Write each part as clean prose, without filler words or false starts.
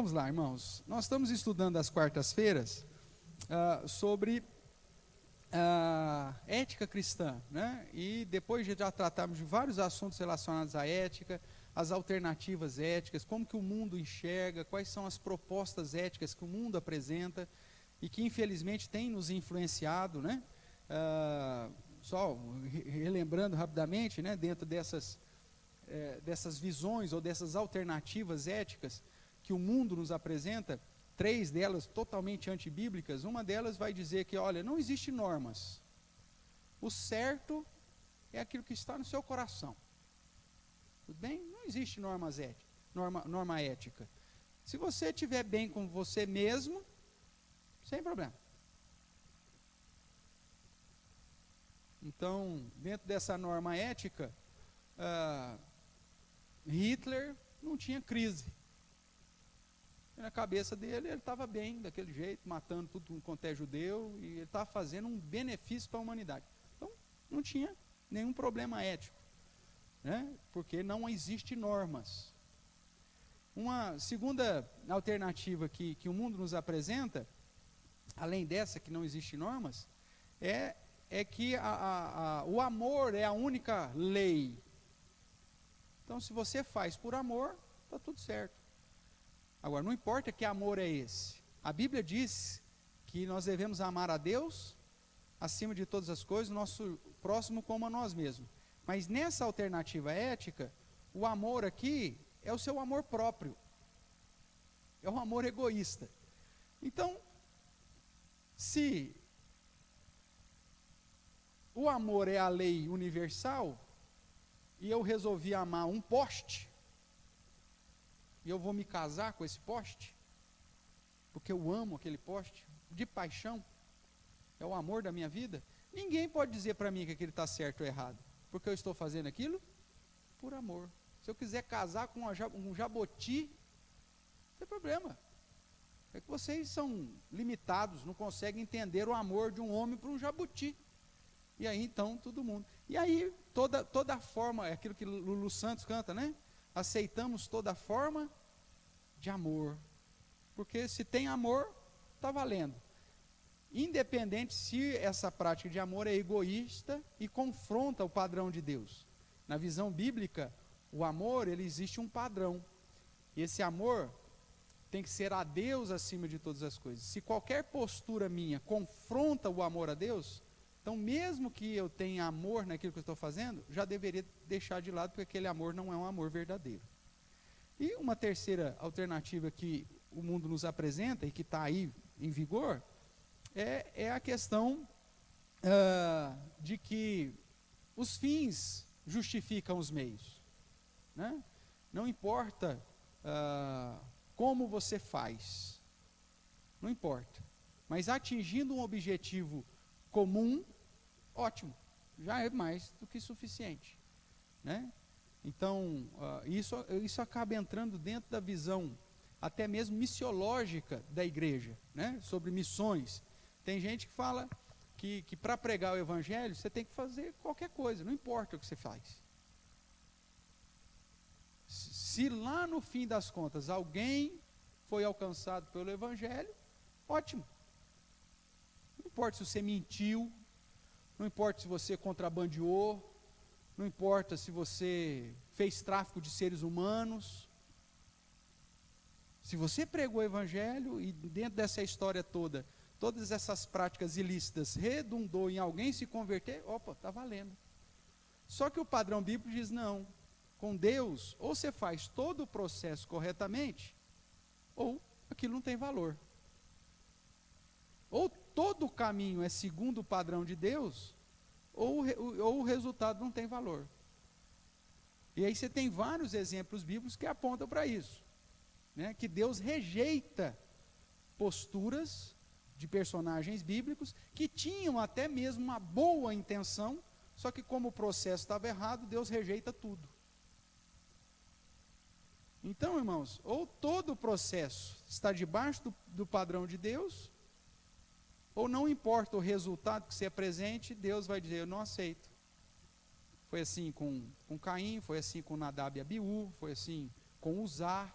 vamos lá, irmãos. Nós estamos estudando às quartas-feiras sobre ética cristã, né? E depois de já tratarmos de vários assuntos relacionados à ética, as alternativas éticas, como que o mundo enxerga, quais são as propostas éticas que o mundo apresenta e que infelizmente tem nos influenciado, né? Só relembrando rapidamente, né? Dentro dessas visões ou dessas alternativas éticas que o mundo nos apresenta, 3 delas totalmente antibíblicas. Uma delas vai dizer que, olha, não existe normas. O certo é aquilo que está no seu coração. Tudo bem? Não existe norma ética. Se você estiver bem com você mesmo, sem problema. Então, dentro dessa norma ética, Hitler não tinha crise. Na cabeça dele, ele estava bem daquele jeito, matando tudo quanto é judeu, e ele estava fazendo um benefício para a humanidade. Então, não tinha nenhum problema ético, né? Porque não existe normas. Uma segunda alternativa que o mundo nos apresenta, além dessa que não existe normas, é que o amor é a única lei. Então, se você faz por amor, está tudo certo. Agora, não importa que amor é esse. A Bíblia diz que nós devemos amar a Deus acima de todas as coisas, o nosso próximo como a nós mesmos. Mas nessa alternativa ética, o amor aqui é o seu amor próprio. É o amor egoísta. Então, se o amor é a lei universal, e eu resolvi amar um poste, e eu vou me casar com esse poste, porque eu amo aquele poste, de paixão, é o amor da minha vida, ninguém pode dizer para mim que aquilo está certo ou errado, porque eu estou fazendo aquilo por amor. Se eu quiser casar com um jaboti, não tem problema. É que vocês são limitados, não conseguem entender o amor de um homem para um jabuti. E aí então todo mundo. E aí toda forma, é aquilo que Lulu Santos canta, né? Aceitamos toda forma de amor. Porque se tem amor, está valendo. Independente se essa prática de amor é egoísta e confronta o padrão de Deus. Na visão bíblica, o amor, ele existe um padrão. E esse amor tem que ser a Deus acima de todas as coisas. Se qualquer postura minha confronta o amor a Deus, então mesmo que eu tenha amor naquilo que eu estou fazendo, já deveria deixar de lado, porque aquele amor não é um amor verdadeiro. E uma terceira alternativa que o mundo nos apresenta, e que está aí em vigor, é a questão de que os fins justificam os meios, né? Não importa como você faz, não importa, mas atingindo um objetivo comum, ótimo, já é mais do que suficiente, né? Então, isso acaba entrando dentro da visão até mesmo missiológica da igreja, né? Sobre missões. Tem gente que fala que para pregar o evangelho você tem que fazer qualquer coisa, não importa o que você faz. Se lá no fim das contas alguém foi alcançado pelo evangelho, ótimo. Não importa se você mentiu, não importa se você contrabandeou, não importa se você fez tráfico de seres humanos. Se você pregou o evangelho e dentro dessa história toda, todas essas práticas ilícitas redundou em alguém se converter, opa, está valendo. Só que o padrão bíblico diz não. Com Deus, ou você faz todo o processo corretamente, ou aquilo não tem valor. Ou todo o caminho é segundo o padrão de Deus, ou o resultado não tem valor. E aí você tem vários exemplos bíblicos que apontam para isso, né? Que Deus rejeita posturas de personagens bíblicos que tinham até mesmo uma boa intenção, só que como o processo estava errado, Deus rejeita tudo. Então, irmãos, ou todo o processo está debaixo do padrão de Deus, ou não importa o resultado que você apresente, Deus vai dizer, eu não aceito. Foi assim com Caim, foi assim com Nadab e Abiú, foi assim com Uzá,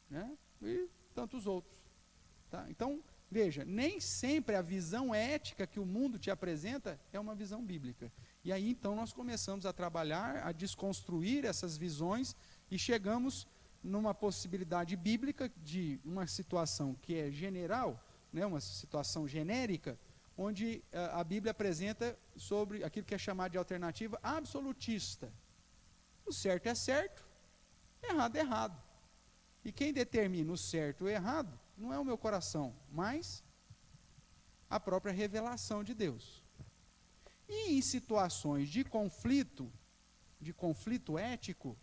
né? e tantos outros. Tá? Então, veja, nem sempre a visão ética que o mundo te apresenta é uma visão bíblica. E aí, então, nós começamos a trabalhar, a desconstruir essas visões e chegamos numa possibilidade bíblica de uma situação que é general, né, uma situação genérica, onde a Bíblia apresenta sobre aquilo que é chamado de alternativa absolutista. O certo é certo, errado é errado. E quem determina o certo e o errado não é o meu coração, mas a própria revelação de Deus. E em situações de conflito ético,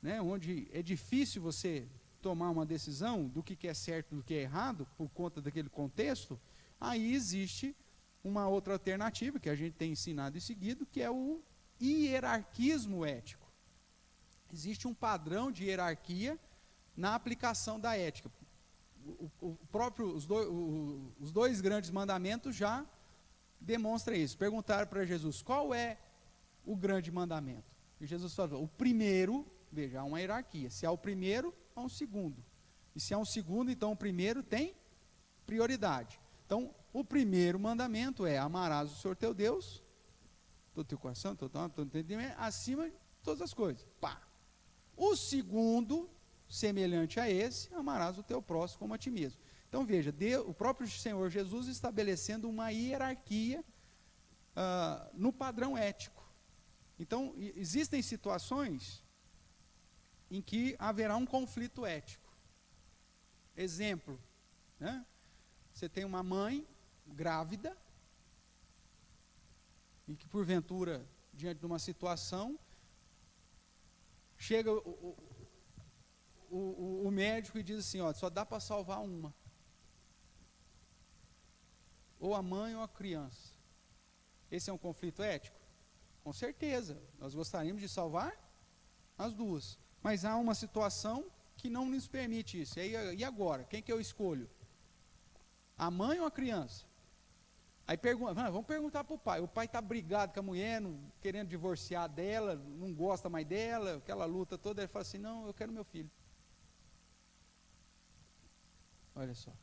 né, onde é difícil você tomar uma decisão do que é certo e do que é errado, por conta daquele contexto, aí existe uma outra alternativa, que a gente tem ensinado e seguido, que é o hierarquismo ético. Existe um padrão de hierarquia na aplicação da ética. Os dois grandes mandamentos já demonstram isso. Perguntaram para Jesus, qual é o grande mandamento? E Jesus falou, o primeiro, veja, há uma hierarquia. Se há o primeiro, há um segundo. E se há um segundo, então o primeiro tem prioridade. Então, o primeiro mandamento é, amarás o Senhor teu Deus, todo teu coração, todo teu alma, todo teu entendimento, acima de todas as coisas. Pá. O segundo, semelhante a esse, amarás o teu próximo como a ti mesmo. Então veja, o próprio Senhor Jesus estabelecendo uma hierarquia no padrão ético. Então, existem situações em que haverá um conflito ético. Exemplo, né? Você tem uma mãe grávida, e que porventura, diante de uma situação, chega o médico e diz assim, ó, só dá para salvar uma. Ou a mãe ou a criança. Esse é um conflito ético? Com certeza, nós gostaríamos de salvar as duas. Mas há uma situação que não nos permite isso. E agora? Quem que eu escolho? A mãe ou a criança? Aí vamos perguntar para o pai. O pai está brigado com a mulher, querendo divorciar dela, não gosta mais dela, aquela luta toda. Ele fala assim, não, eu quero meu filho. Olha só.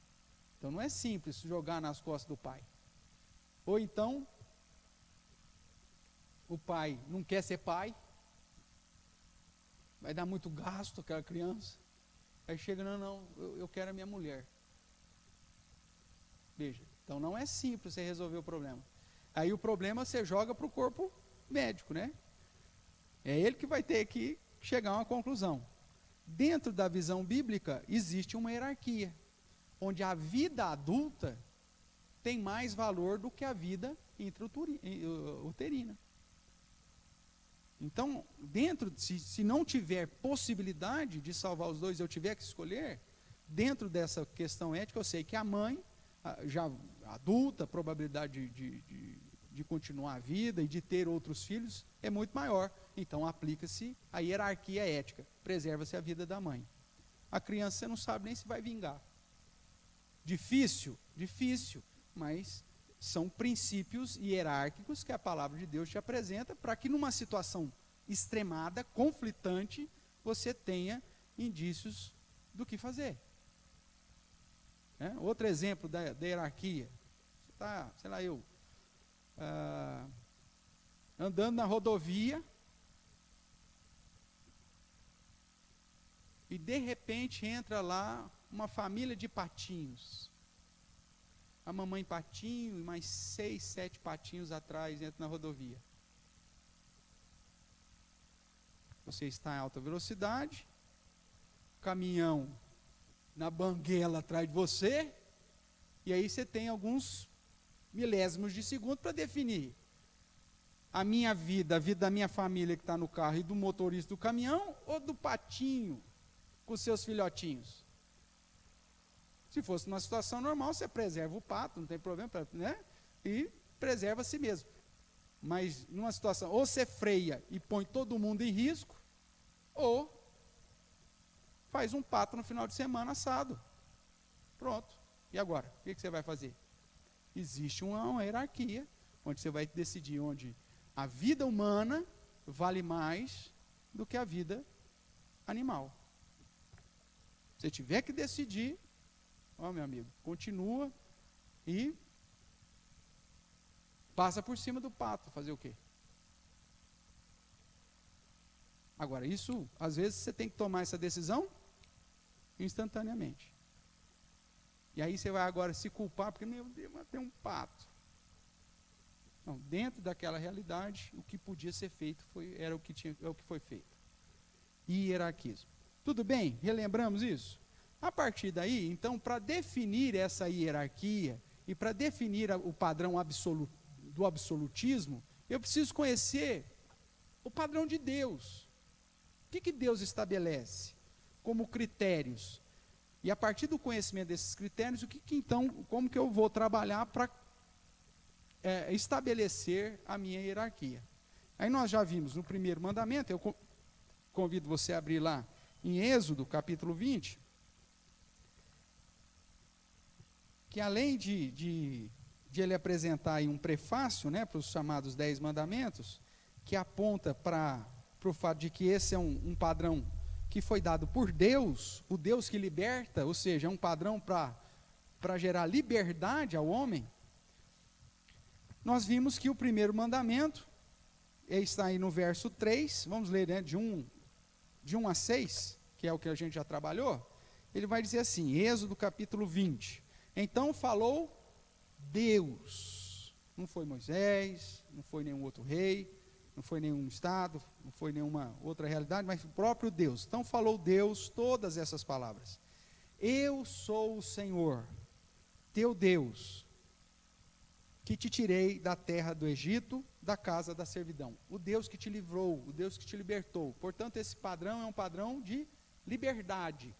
Então não é simples jogar nas costas do pai. Ou então, o pai não quer ser pai, vai dar muito gasto aquela criança. Aí chega, não, eu quero a minha mulher. Veja, então não é simples você resolver o problema. Aí o problema você joga para o corpo médico, né? É ele que vai ter que chegar a uma conclusão. Dentro da visão bíblica, existe uma hierarquia, onde a vida adulta tem mais valor do que a vida intrauterina. Então, se não tiver possibilidade de salvar os dois, eu tiver que escolher, dentro dessa questão ética, eu sei que a mãe, já adulta, a probabilidade de continuar a vida e de ter outros filhos é muito maior. Então, aplica-se a hierarquia ética, preserva-se a vida da mãe. A criança, você não sabe nem se vai vingar. Difícil, mas são princípios hierárquicos que a palavra de Deus te apresenta para que numa situação extremada, conflitante, você tenha indícios do que fazer. Outro exemplo da hierarquia, você está, sei lá, andando na rodovia e de repente entra lá uma família de patinhos. A mamãe patinho e mais 6, 7 patinhos atrás entra na rodovia. Você está em alta velocidade, caminhão na banguela atrás de você, e aí você tem alguns milésimos de segundo para definir a minha vida, a vida da minha família que está no carro e do motorista do caminhão, ou do patinho com seus filhotinhos. Se fosse numa situação normal, você preserva o pato, não tem problema, né? E preserva a si mesmo. Mas numa situação, ou você freia e põe todo mundo em risco, ou faz um pato no final de semana assado. Pronto. E agora? O que você vai fazer? Existe uma hierarquia, onde você vai decidir onde a vida humana vale mais do que a vida animal. Se tiver que decidir, ó, meu amigo, continua e passa por cima do pato, fazer o quê? Agora, isso, às vezes, você tem que tomar essa decisão instantaneamente. E aí você vai agora se culpar, porque, meu Deus, mas tem um pato. Não, dentro daquela realidade, o que podia ser feito era o que foi feito. Hierarquismo. Tudo bem? Relembramos isso? A partir daí, então, para definir essa hierarquia e para definir o padrão do absolutismo, eu preciso conhecer o padrão de Deus. O que Deus estabelece como critérios? E a partir do conhecimento desses critérios, então, como que eu vou trabalhar para estabelecer a minha hierarquia? Aí nós já vimos no primeiro mandamento, eu convido você a abrir lá em Êxodo, capítulo 20, que além de ele apresentar aí um prefácio, né, para os chamados 10 mandamentos, que aponta para o fato de que esse é um padrão que foi dado por Deus, o Deus que liberta, ou seja, é um padrão para gerar liberdade ao homem. Nós vimos que o primeiro mandamento, está aí no verso 3, vamos ler, né, de 1 a 6, que é o que a gente já trabalhou. Ele vai dizer assim, Êxodo capítulo 20, então falou Deus, não foi Moisés, não foi nenhum outro rei, não foi nenhum estado, não foi nenhuma outra realidade, mas o próprio Deus. Então falou Deus todas essas palavras. Eu sou o Senhor, teu Deus, que te tirei da terra do Egito, da casa da servidão. O Deus que te livrou, o Deus que te libertou. Portanto, esse padrão é um padrão de liberdade.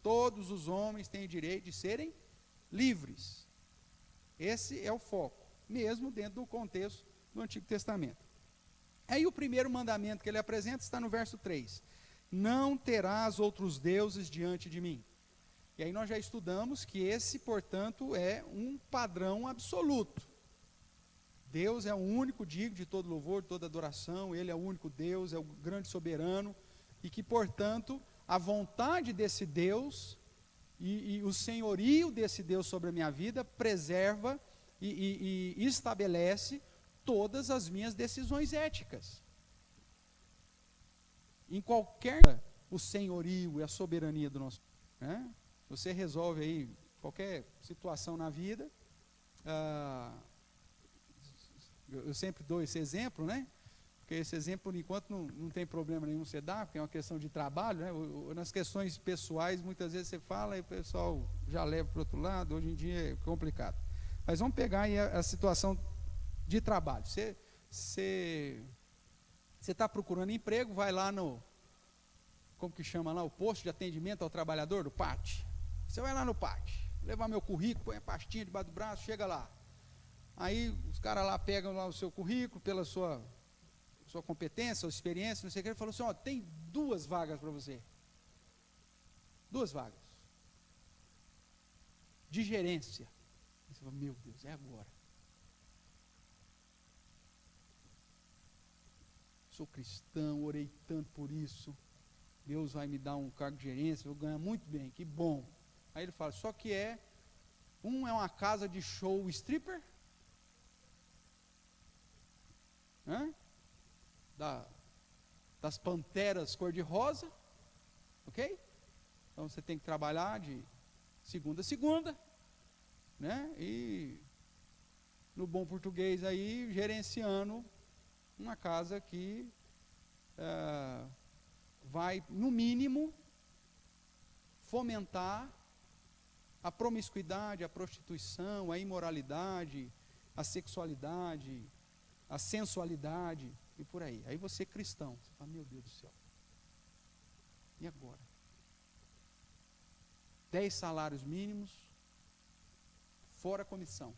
Todos os homens têm o direito de serem livres. Esse é o foco, mesmo dentro do contexto do Antigo Testamento. Aí o primeiro mandamento que ele apresenta está no verso 3. Não terás outros deuses diante de mim. E aí nós já estudamos que esse, portanto, é um padrão absoluto. Deus é o único digno de todo louvor, de toda adoração, Ele é o único Deus, é o grande soberano, e que, portanto, a vontade desse Deus e o senhorio desse Deus sobre a minha vida preserva e estabelece todas as minhas decisões éticas. Em qualquer o senhorio e a soberania do nosso, né? Você resolve aí qualquer situação na vida. Eu sempre dou esse exemplo, né? Porque esse exemplo, por enquanto, não tem problema nenhum você dar, porque é uma questão de trabalho, né? Nas questões pessoais, muitas vezes você fala e o pessoal já leva para o outro lado, hoje em dia é complicado. Mas vamos pegar aí a situação de trabalho. Você está procurando emprego, vai lá como que chama lá, o posto de atendimento ao trabalhador, do PAT. Você vai lá no PAT, levar meu currículo, põe a pastinha debaixo do braço, chega lá. Aí os caras lá pegam lá o seu currículo, pela sua competência, sua experiência, não sei o que, ele falou assim, ó, tem 2 vagas para você. 2 vagas. De gerência. Você fala, meu Deus, é agora. Sou cristão, orei tanto por isso, Deus vai me dar um cargo de gerência, vou ganhar muito bem, que bom. Aí ele fala, só que é uma casa de show stripper, né? Das panteras cor-de-rosa, ok? Então você tem que trabalhar de segunda a segunda, né? E no bom português aí, gerenciando uma casa que vai, no mínimo, fomentar a promiscuidade, a prostituição, a imoralidade, a sexualidade, a sensualidade e por aí. Aí você é cristão, você fala, meu Deus do céu, e agora? 10 salários mínimos, fora comissão.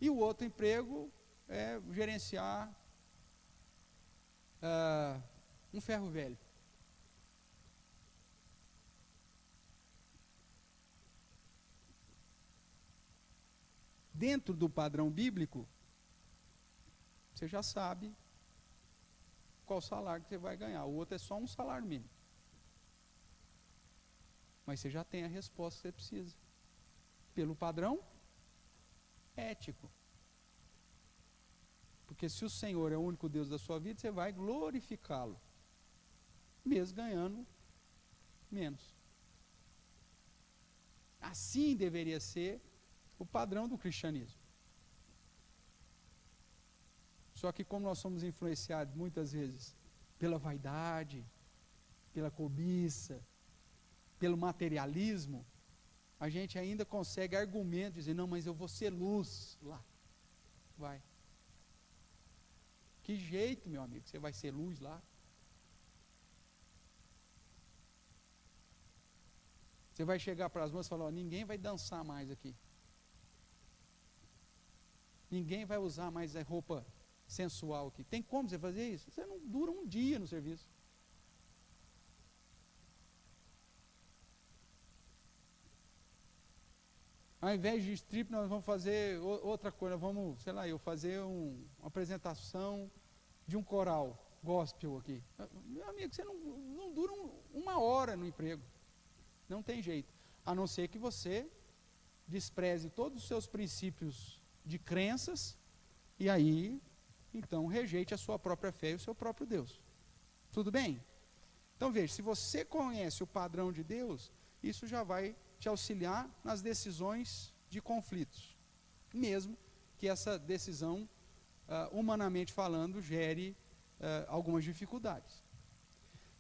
E o outro emprego é gerenciar um ferro velho. Dentro do padrão bíblico, você já sabe qual salário que você vai ganhar. O outro é só um salário mínimo. Mas você já tem a resposta que você precisa. Pelo padrão ético. Porque se o Senhor é o único Deus da sua vida, você vai glorificá-lo. Mesmo ganhando menos. Assim deveria ser o padrão do cristianismo. Só que como nós somos influenciados muitas vezes pela vaidade, pela cobiça, pelo materialismo, a gente ainda consegue argumentos, dizer, não, mas eu vou ser luz lá. Vai. Que jeito, meu amigo, você vai ser luz lá? Você vai chegar para as moças e falar, ninguém vai dançar mais aqui. Ninguém vai usar mais a roupa sensual aqui. Tem como você fazer isso? Você não dura um dia no serviço. Ao invés de strip, nós vamos fazer outra coisa. Vamos, sei lá, eu fazer uma apresentação de um coral gospel aqui. Meu amigo, você não dura uma hora no emprego. Não tem jeito. A não ser que você despreze todos os seus princípios de crenças e aí, então, rejeite a sua própria fé e o seu próprio Deus. Tudo bem? Então, veja, se você conhece o padrão de Deus, isso já vai te auxiliar nas decisões de conflitos. Mesmo que essa decisão, humanamente falando, gere algumas dificuldades.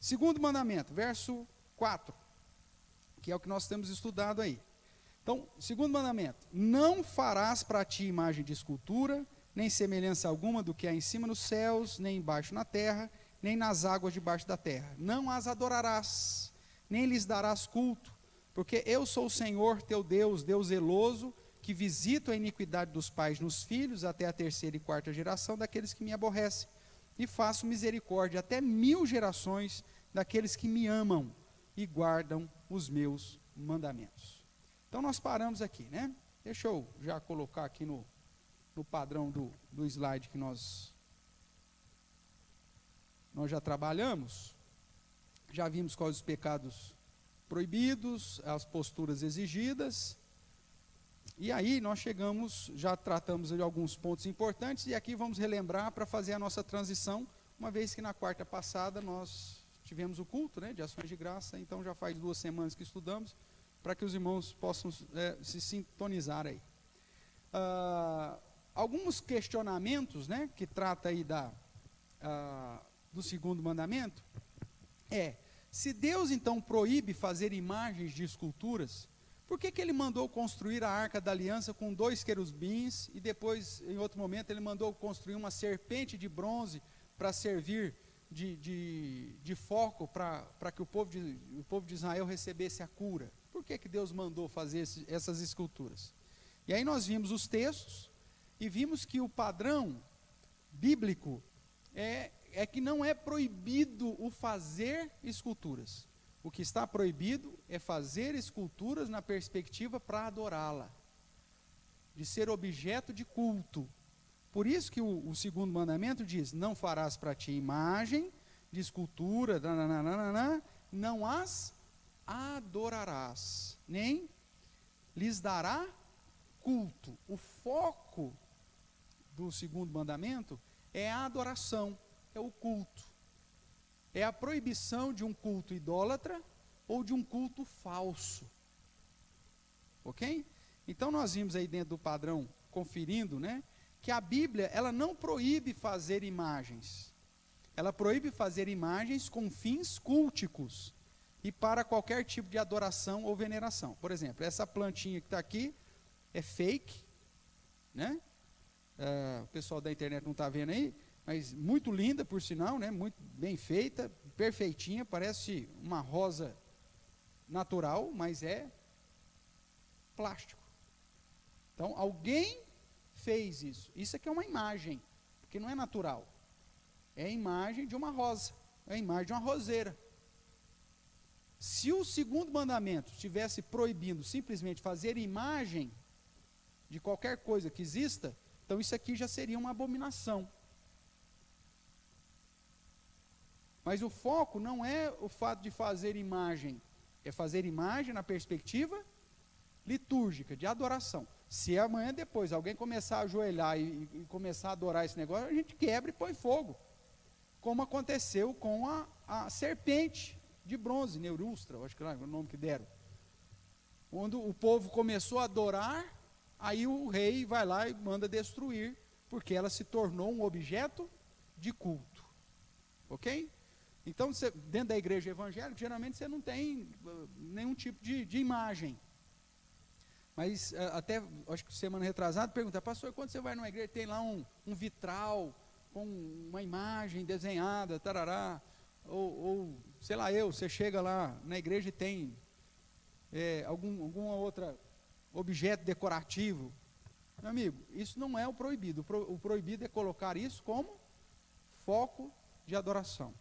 Segundo mandamento, verso 4, que é o que nós temos estudado aí. Então, segundo mandamento, não farás para ti imagem de escultura, nem semelhança alguma do que há em cima nos céus, nem embaixo na terra, nem nas águas debaixo da terra. Não as adorarás, nem lhes darás culto, porque eu sou o Senhor teu Deus, Deus zeloso, que visito a iniquidade dos pais nos filhos, até a terceira e quarta geração daqueles que me aborrecem, e faço misericórdia até 1000 gerações daqueles que me amam e guardam os meus mandamentos. Então nós paramos aqui, né? Deixa eu já colocar aqui no padrão do slide que nós já trabalhamos. Já vimos quais os pecados proibidos, as posturas exigidas. E aí nós chegamos, já tratamos de alguns pontos importantes, e aqui vamos relembrar para fazer a nossa transição, uma vez que na quarta passada nós tivemos o culto, né, de ações de graça, então já faz 2 semanas que estudamos, para que os irmãos possam se sintonizar aí. Alguns questionamentos, né, que trata aí do segundo mandamento, se Deus então proíbe fazer imagens de esculturas, por que ele mandou construir a Arca da Aliança com 2 querubins, e depois, em outro momento, ele mandou construir uma serpente de bronze para servir de foco para que o povo de Israel recebesse a cura? Por que Deus mandou fazer essas esculturas? E aí nós vimos os textos, e vimos que o padrão bíblico é que não é proibido o fazer esculturas. O que está proibido é fazer esculturas na perspectiva para adorá-la, de ser objeto de culto. Por isso que o segundo mandamento diz, não farás para ti imagem de escultura, não as adorarás, nem lhes dará culto. O foco do segundo mandamento é a adoração, é o culto. É a proibição de um culto idólatra ou de um culto falso. Ok? Então nós vimos aí dentro do padrão, conferindo, né, que a Bíblia, ela não proíbe fazer imagens. Ela proíbe fazer imagens com fins culticos e para qualquer tipo de adoração ou veneração. Por exemplo, essa plantinha que está aqui é fake, né? O pessoal da internet não está vendo aí, mas muito linda por sinal, né? Muito bem feita, perfeitinha, parece uma rosa natural, mas é plástico. Então, alguém fez isso. Isso aqui é uma imagem, porque não é natural. É a imagem de uma rosa, é a imagem de uma roseira. Se o segundo mandamento estivesse proibindo simplesmente fazer imagem de qualquer coisa que exista, então isso aqui já seria uma abominação. Mas o foco não é o fato de fazer imagem, É fazer imagem na perspectiva litúrgica, de adoração. Se amanhã depois alguém começar a ajoelhar e começar a adorar esse negócio, a gente quebra e põe fogo. Como aconteceu com a serpente de bronze, Neurustra, acho que é o nome que deram. Quando o povo começou a adorar, aí o rei vai lá e manda destruir, porque ela se tornou um objeto de culto. Ok? Então, dentro da igreja evangélica, geralmente você não tem nenhum tipo de imagem. Mas até, acho que semana retrasada, pergunta, pastor, quando você vai numa igreja, tem lá um vitral com uma imagem desenhada, tarará, ou sei lá você chega lá na igreja e tem alguma outra objeto decorativo. Meu amigo, isso não é o proibido. O proibido é colocar isso como foco de adoração.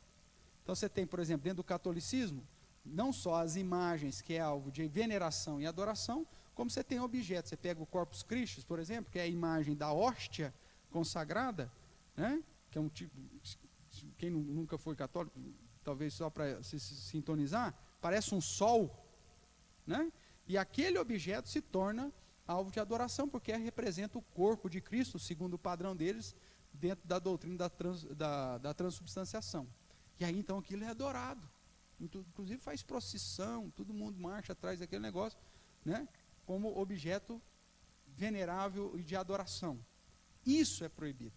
Então você tem, por exemplo, dentro do catolicismo, não só as imagens, que é alvo de veneração e adoração, como você tem objetos. Você pega o Corpus Christi, por exemplo, que é a imagem da hóstia consagrada, né? Que é um tipo, quem nunca foi católico, talvez só para se sintonizar, parece um sol, né? E aquele objeto se torna alvo de adoração, porque representa o corpo de Cristo, segundo o padrão deles, dentro da doutrina da transubstanciação. E aí então aquilo é adorado. Inclusive faz procissão, todo mundo marcha atrás daquele negócio, né? Como objeto venerável e de adoração. Isso é proibido.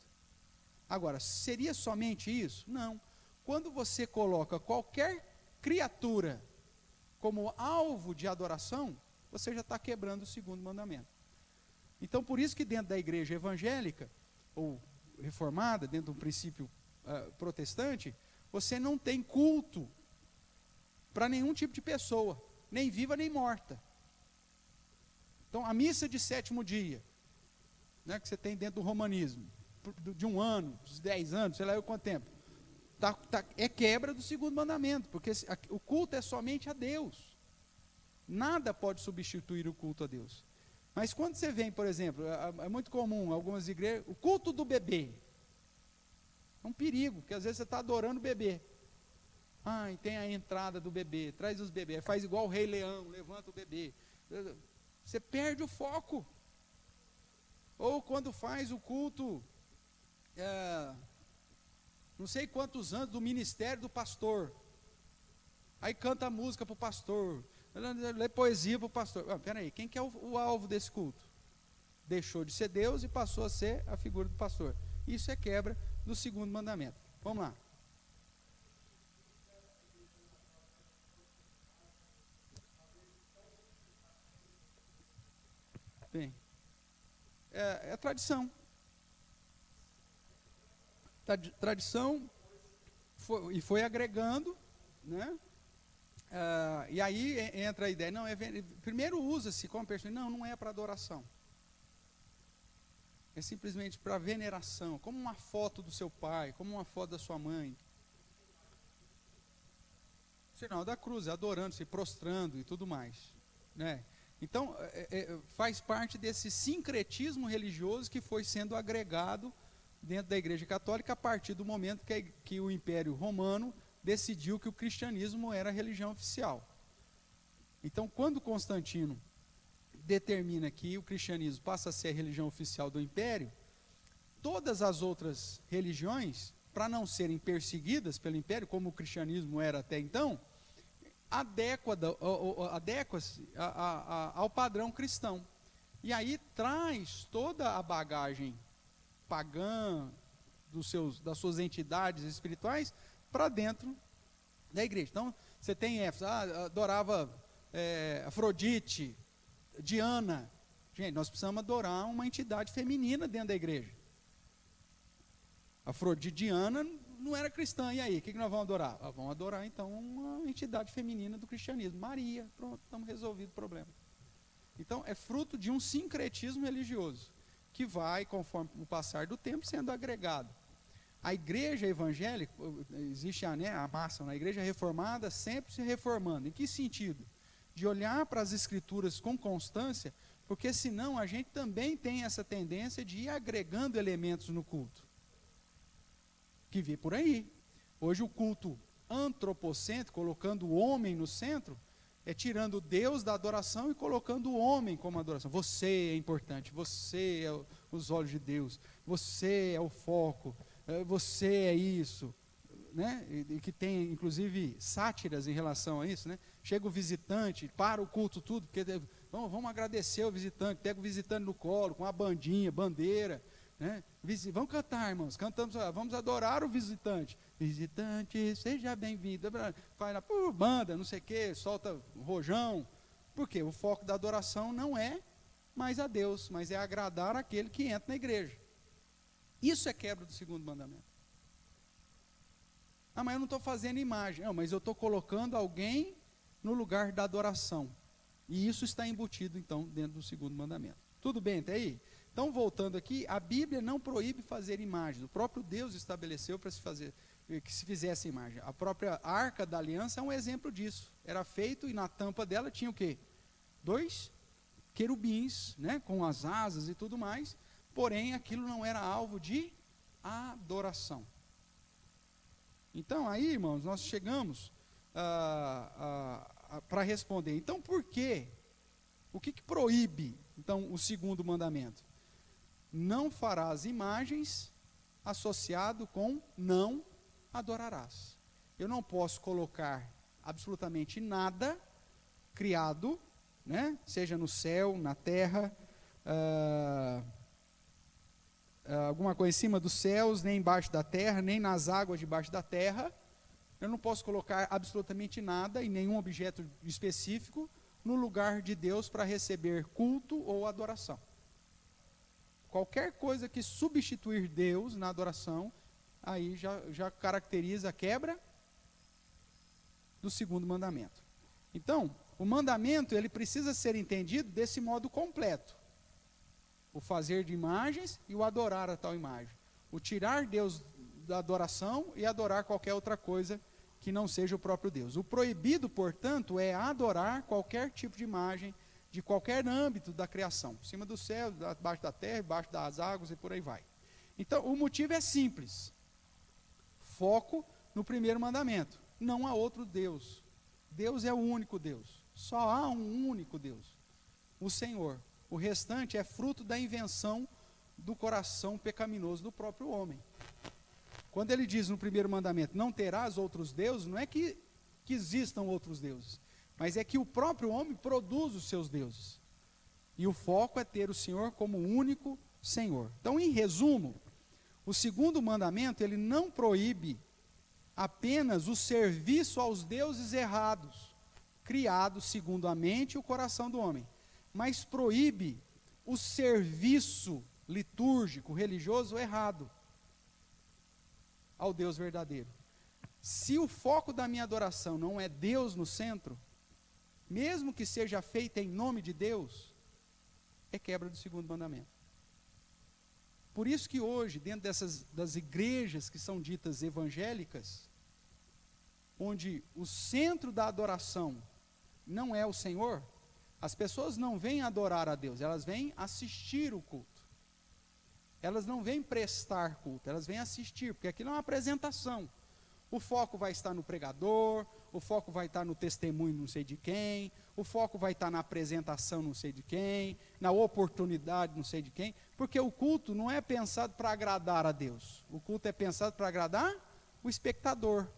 Agora, seria somente isso? Não. Quando você coloca qualquer criatura como alvo de adoração, você já está quebrando o segundo mandamento. Então, por isso que dentro da igreja evangélica, ou reformada, dentro de um princípio protestante, você não tem culto para nenhum tipo de pessoa, nem viva nem morta. Então, a missa de sétimo dia, né, que você tem dentro do romanismo, de 1 ano, de 10 anos, sei lá eu quanto tempo, é quebra do segundo mandamento, porque o culto é somente a Deus. Nada pode substituir o culto a Deus. Mas quando você vem, por exemplo, é muito comum, algumas igrejas, o culto do bebê. É um perigo, porque às vezes você está adorando o bebê. E tem a entrada do bebê, traz os bebês, faz igual o Rei Leão, levanta o bebê. Você perde o foco. Ou quando faz o culto, não sei quantos anos, do ministério do pastor. Aí canta a música para o pastor, lê poesia para o pastor. Peraí, quem que é o alvo desse culto? Deixou de ser Deus e passou a ser a figura do pastor. Isso é quebra do segundo mandamento. Vamos lá. Bem, é tradição. Tradição foi agregando, né? E aí entra a ideia, primeiro usa-se como pessoa, não é para adoração. É simplesmente para veneração, como uma foto do seu pai, como uma foto da sua mãe. Sinal da cruz, adorando, se prostrando e tudo mais, né? Então, faz parte desse sincretismo religioso que foi sendo agregado dentro da Igreja Católica a partir do momento que o Império Romano decidiu que o cristianismo era a religião oficial. Então, quando Constantino determina que o cristianismo passa a ser a religião oficial do Império, todas as outras religiões, para não serem perseguidas pelo Império, como o cristianismo era até então, adequa-se ao padrão cristão. E aí traz toda a bagagem pagã das suas entidades espirituais para dentro da igreja. Então, você tem Éfeso, adorava Afrodite, Diana. Gente, nós precisamos adorar uma entidade feminina dentro da igreja. Afrodite, Diana não era cristã, e aí, o que nós vamos adorar? Vamos adorar então uma entidade feminina do cristianismo, Maria. Pronto, estamos resolvido o problema. Então, é fruto de um sincretismo religioso, que vai, conforme o passar do tempo, sendo agregado. A igreja evangélica, existe a massa, a igreja reformada sempre se reformando. Em que sentido? De olhar para as escrituras com constância, porque senão a gente também tem essa tendência de ir agregando elementos no culto. Que vê por aí. Hoje o culto antropocêntrico, colocando o homem no centro, é tirando Deus da adoração e colocando o homem como adoração. Você é importante, você é os olhos de Deus, você é o foco, você é isso, né? E que tem inclusive sátiras em relação a isso, né? Chega o visitante, para o culto tudo, porque vamos agradecer o visitante, pega o visitante no colo, com a bandinha, bandeira, né? Vamos cantar, irmãos, cantamos, vamos adorar o visitante. Visitante, seja bem-vindo. Vai lá, banda, não sei o quê, solta rojão. Por quê? O foco da adoração não é mais a Deus, mas é agradar aquele que entra na igreja. Isso é quebra do segundo mandamento. Ah, mas eu não estou fazendo imagem. Não, mas eu estou colocando alguém no lugar da adoração. E isso está embutido, então, dentro do segundo mandamento. Tudo bem até aí? Então, voltando aqui, a Bíblia não proíbe fazer imagens. O próprio Deus estabeleceu para se fazer, que se fizesse imagem. A própria Arca da Aliança é um exemplo disso. Era feito e na tampa dela tinha o quê? 2 querubins, né, com as asas e tudo mais. Porém, aquilo não era alvo de adoração. Então, aí, irmãos, nós chegamos para responder. Então, por quê? O que proíbe, então, o segundo mandamento? Não farás imagens associado com não adorarás. Eu não posso colocar absolutamente nada criado, né? Seja no céu, na terra, alguma coisa em cima dos céus, nem embaixo da terra, nem nas águas debaixo da terra. Eu não posso colocar absolutamente nada e nenhum objeto específico no lugar de Deus para receber culto ou adoração. Qualquer coisa que substituir Deus na adoração, aí já caracteriza a quebra do segundo mandamento. Então, o mandamento, ele precisa ser entendido desse modo completo. O fazer de imagens e o adorar a tal imagem. O tirar Deus da adoração e adorar qualquer outra coisa que não seja o próprio Deus. O proibido, portanto, é adorar qualquer tipo de imagem, de qualquer âmbito da criação, em cima do céu, abaixo da terra, abaixo das águas e por aí vai. Então, o motivo é simples. Foco no primeiro mandamento. Não há outro Deus. Deus é o único Deus. Só há um único Deus. O Senhor. O restante é fruto da invenção do coração pecaminoso do próprio homem. Quando ele diz no primeiro mandamento, não terás outros deuses, não é que existam outros deuses, mas é que o próprio homem produz os seus deuses. E o foco é ter o Senhor como único Senhor. Então, em resumo, o segundo mandamento, ele não proíbe apenas o serviço aos deuses errados, criados segundo a mente e o coração do homem, mas proíbe o serviço litúrgico, religioso errado ao Deus verdadeiro. Se o foco da minha adoração não é Deus no centro, mesmo que seja feita em nome de Deus, é quebra do segundo mandamento. Por isso que hoje, dentro das igrejas que são ditas evangélicas, onde o centro da adoração não é o Senhor, as pessoas não vêm adorar a Deus, elas vêm assistir o culto. Elas não vêm prestar culto, elas vêm assistir, porque aquilo é uma apresentação. O foco vai estar no pregador, o foco vai estar no testemunho não sei de quem, o foco vai estar na apresentação não sei de quem, na oportunidade não sei de quem, porque o culto não é pensado para agradar a Deus, o culto é pensado para agradar o espectador.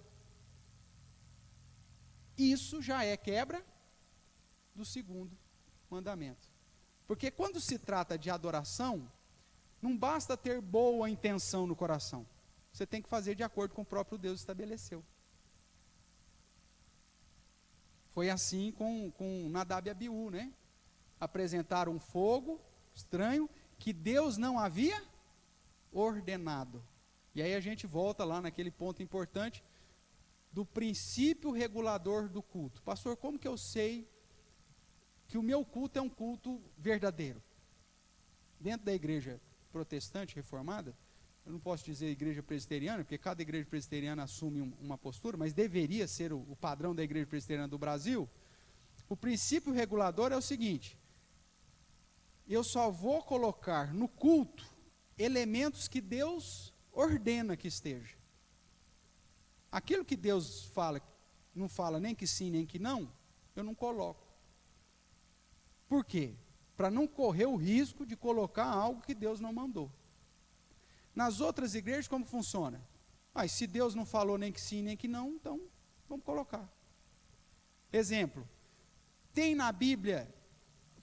Isso já é quebra do segundo mandamento. Porque quando se trata de adoração, não basta ter boa intenção no coração. Você tem que fazer de acordo com o próprio Deus estabeleceu. Foi assim com Nadab e Abiú, né? Apresentaram um fogo estranho que Deus não havia ordenado. E aí a gente volta lá naquele ponto importante do princípio regulador do culto. Pastor, como que eu sei que o meu culto é um culto verdadeiro? Dentro da igreja protestante reformada, eu não posso dizer igreja presbiteriana, porque cada igreja presbiteriana assume uma postura, mas deveria ser o padrão da igreja presbiteriana do Brasil. O princípio regulador é o seguinte: eu só vou colocar no culto elementos que Deus ordena que esteja. Aquilo que Deus fala, não fala nem que sim, nem que não, eu não coloco. Por quê? Para não correr o risco de colocar algo que Deus não mandou. Nas outras igrejas, como funciona? Se Deus não falou nem que sim, nem que não, então vamos colocar. Exemplo, tem na Bíblia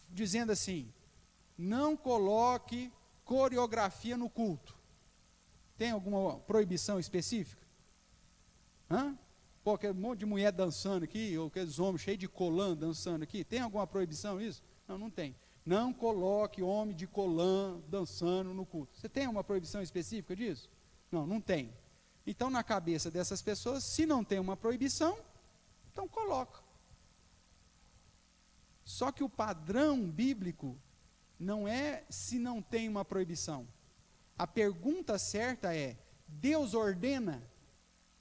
dizendo assim, não coloque coreografia no culto. Tem alguma proibição específica? Aquele monte de mulher dançando aqui, ou aqueles homens cheios de colã dançando aqui, tem alguma proibição isso? Não, não tem. Não coloque homem de colã dançando no culto. Você tem uma proibição específica disso? Não, não tem. Então, na cabeça dessas pessoas, se não tem uma proibição, então coloca. Só que o padrão bíblico não é se não tem uma proibição. A pergunta certa é, Deus ordena?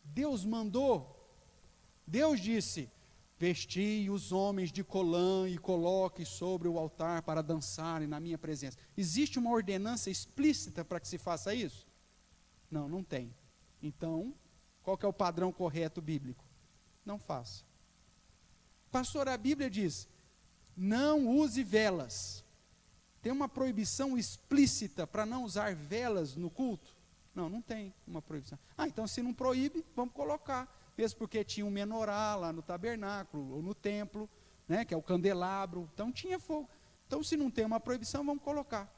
Deus mandou? Deus disse, vesti os homens de colã e coloque sobre o altar para dançarem na minha presença. Existe uma ordenança explícita para que se faça isso? Não, não tem. Então, qual que é o padrão correto bíblico? Não faça. Pastor, a Bíblia diz, não use velas. Tem uma proibição explícita para não usar velas no culto? Não, não tem uma proibição. Então se não proíbe, vamos colocar. Mesmo porque tinha um menorá lá no tabernáculo, ou no templo, que é o candelabro, então tinha fogo. Então se não tem uma proibição, vamos colocar.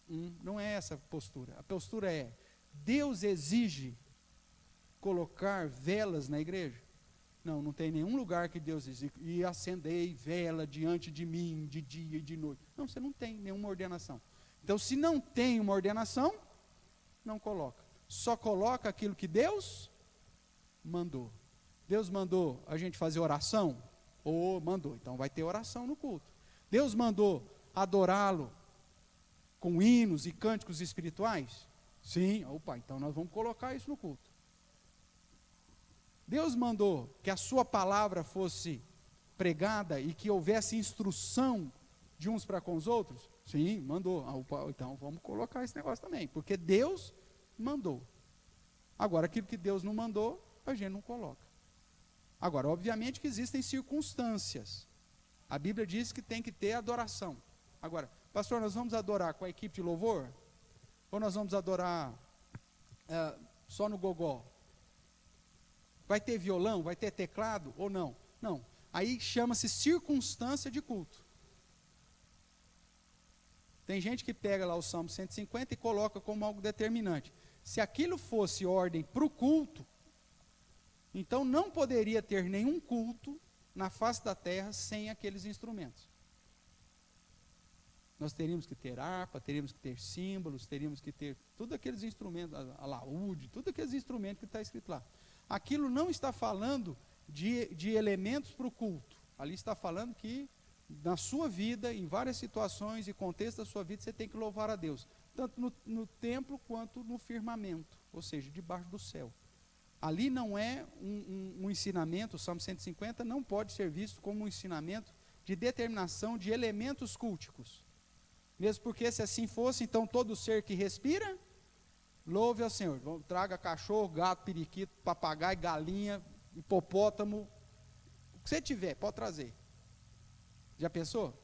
Não é essa a postura. A postura é, Deus exige colocar velas na igreja? Não, não tem nenhum lugar que Deus exige, e acendei vela diante de mim, de dia e de noite. Não, você não tem nenhuma ordenação. Então se não tem uma ordenação, não coloca. Só coloca aquilo que Deus mandou. Deus mandou a gente fazer oração? Mandou. Então vai ter oração no culto. Deus mandou adorá-lo com hinos e cânticos espirituais? Sim. Então nós vamos colocar isso no culto. Deus mandou que a sua palavra fosse pregada e que houvesse instrução de uns para com os outros? Sim, mandou. Então vamos colocar esse negócio também, porque Deus mandou. Agora, aquilo que Deus não mandou, a gente não coloca. Agora, obviamente que existem circunstâncias. A Bíblia diz que tem que ter adoração. Agora, pastor, nós vamos adorar com a equipe de louvor? Ou nós vamos adorar só no gogó? Vai ter violão? Vai ter teclado? Ou não? Não. Aí chama-se circunstância de culto. Tem gente que pega lá o Salmo 150 e coloca como algo determinante. Se aquilo fosse ordem para o culto, então não poderia ter nenhum culto na face da terra sem aqueles instrumentos. Nós teríamos que ter harpa, teríamos que ter símbolos, teríamos que ter todos aqueles instrumentos, alaúde, todos aqueles instrumentos que está escrito lá. Aquilo não está falando de elementos para o culto. Ali está falando que na sua vida, em várias situações e contextos da sua vida, você tem que louvar a Deus. Tanto no templo quanto no firmamento, ou seja, debaixo do céu. Ali não é um ensinamento, o Salmo 150 não pode ser visto como um ensinamento de determinação de elementos culticos. Mesmo porque se assim fosse, então todo ser que respira, louve ao Senhor. Traga cachorro, gato, periquito, papagaio, galinha, hipopótamo, o que você tiver, pode trazer. Já pensou?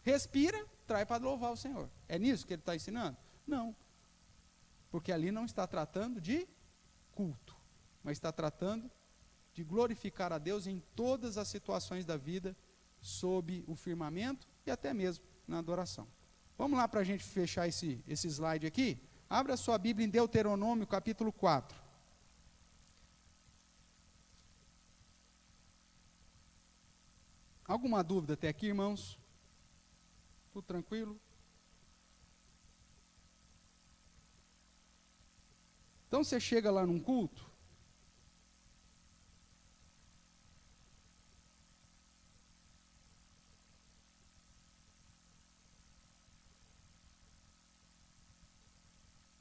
Respira, traz para louvar o Senhor. É nisso que ele está ensinando? Não. Porque ali não está tratando de culto, mas está tratando de glorificar a Deus em todas as situações da vida, sob o firmamento e até mesmo na adoração. Vamos lá para a gente fechar esse slide aqui. Abra a sua Bíblia em Deuteronômio capítulo 4. Alguma dúvida até aqui, irmãos? Tudo tranquilo? Então você chega lá num culto,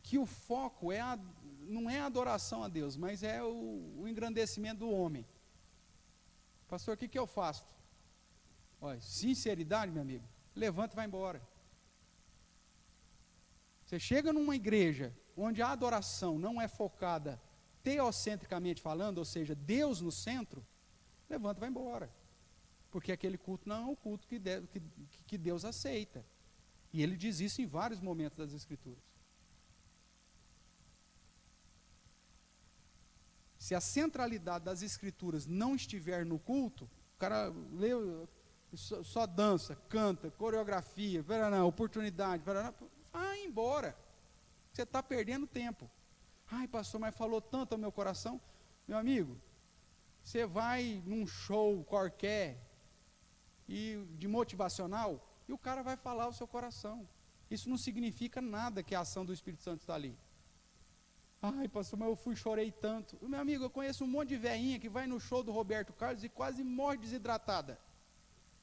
que o foco não é a adoração a Deus, mas é o engrandecimento do homem. Pastor, o que eu faço? Olha, sinceridade, meu amigo, levanta e vai embora. Você chega numa igreja onde a adoração não é focada teocentricamente falando, ou seja, Deus no centro, levanta e vai embora. porque aquele culto não é o culto que Deus aceita. E ele diz isso em vários momentos das Escrituras. Se a centralidade das Escrituras não estiver no culto, o cara lê, só dança, canta, coreografia, oportunidade, vai embora. Você está perdendo tempo. Ai, pastor, mas falou tanto ao meu coração. Meu amigo, você vai num show qualquer de motivacional e o cara vai falar o seu coração. Isso não significa nada que a ação do Espírito Santo está ali. Ai, pastor, mas eu chorei tanto. Meu amigo, eu conheço um monte de velhinha que vai no show do Roberto Carlos e quase morre desidratada.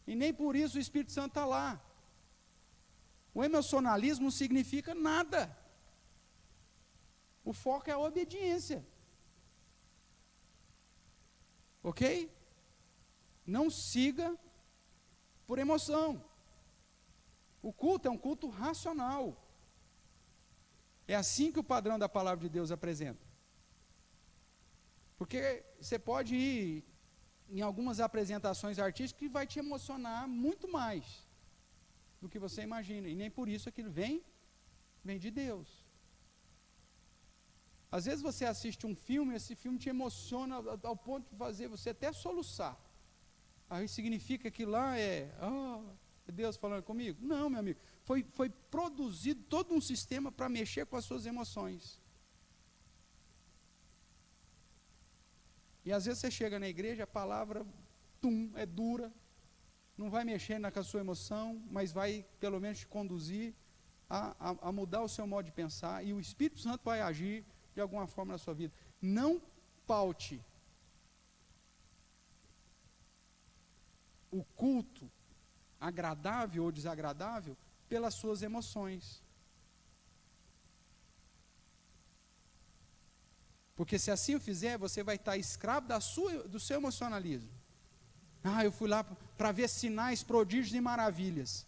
E nem por isso o Espírito Santo está lá. O emocionalismo não significa nada. O foco é a obediência. Ok? Não siga por emoção. O culto é um culto racional. É assim que o padrão da palavra de Deus apresenta. Porque você pode ir em algumas apresentações artísticas que vai te emocionar muito mais do que você imagina. E nem por isso aquilo vem de Deus. Às vezes você assiste um filme, esse filme te emociona ao ponto de fazer você até soluçar. Aí significa que lá é Deus falando comigo? Não, meu amigo. Foi produzido todo um sistema para mexer com as suas emoções. E às vezes você chega na igreja, a palavra é dura, não vai mexer com a sua emoção, mas vai pelo menos te conduzir a mudar o seu modo de pensar, e o Espírito Santo vai agir de alguma forma na sua vida. Não paute o culto, agradável ou desagradável, pelas suas emoções. Porque se assim o fizer, você vai estar escravo do seu emocionalismo. Eu fui lá para ver sinais, prodígios e maravilhas.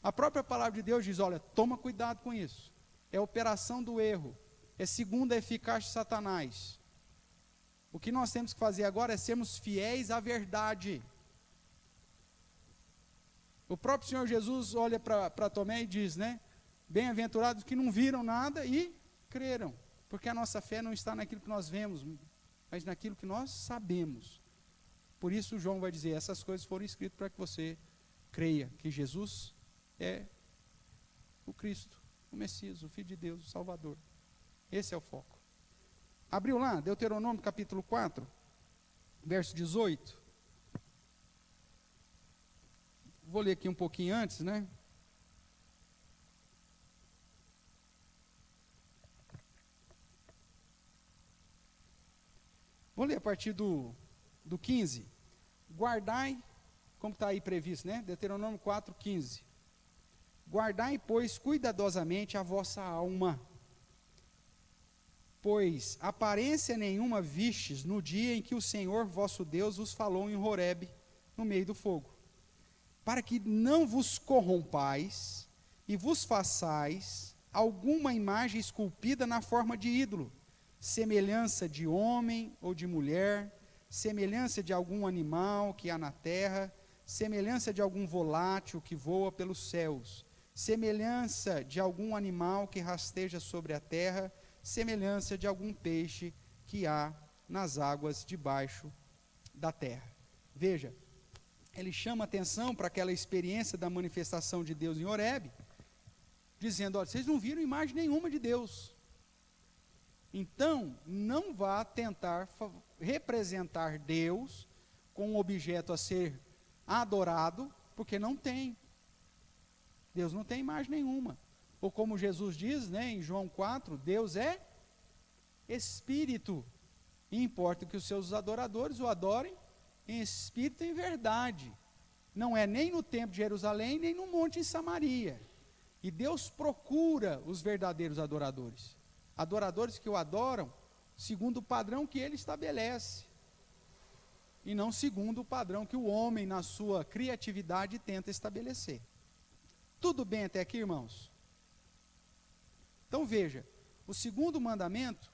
A própria palavra de Deus diz, olha, toma cuidado com isso. É operação do erro. É segunda eficácia de Satanás. O que nós temos que fazer agora é sermos fiéis à verdade. O próprio Senhor Jesus olha para Tomé e diz, bem-aventurados que não viram nada e creram. Porque a nossa fé não está naquilo que nós vemos, mas naquilo que nós sabemos. Por isso João vai dizer, essas coisas foram escritas para que você creia que Jesus é o Cristo, o Messias, o Filho de Deus, o Salvador. Esse é o foco. Abriu lá, Deuteronômio capítulo 4, verso 18. Vou ler aqui um pouquinho antes, Vou ler a partir do 15. Guardai, como está aí previsto, Deuteronômio 4, 15. Guardai, pois, cuidadosamente a vossa alma, pois aparência nenhuma vistes no dia em que o Senhor vosso Deus vos falou em Horebe, no meio do fogo, para que não vos corrompais e vos façais alguma imagem esculpida na forma de ídolo, semelhança de homem ou de mulher, semelhança de algum animal que há na terra, semelhança de algum volátil que voa pelos céus, semelhança de algum animal que rasteja sobre a terra, semelhança de algum peixe que há nas águas debaixo da terra. Veja, ele chama atenção para aquela experiência da manifestação de Deus em Horebe, dizendo, olha, vocês não viram imagem nenhuma de Deus. Então, não vá tentar representar Deus com um objeto a ser adorado, porque não tem. Deus não tem imagem nenhuma. Ou como Jesus diz, em João 4, Deus é Espírito. E importa que os seus adoradores o adorem em espírito e em verdade. Não é nem no templo de Jerusalém, nem no monte em Samaria. E Deus procura os verdadeiros adoradores. Adoradores que o adoram segundo o padrão que ele estabelece. E não segundo o padrão que o homem, na sua criatividade, tenta estabelecer. Tudo bem até aqui, irmãos? Então veja, o segundo mandamento,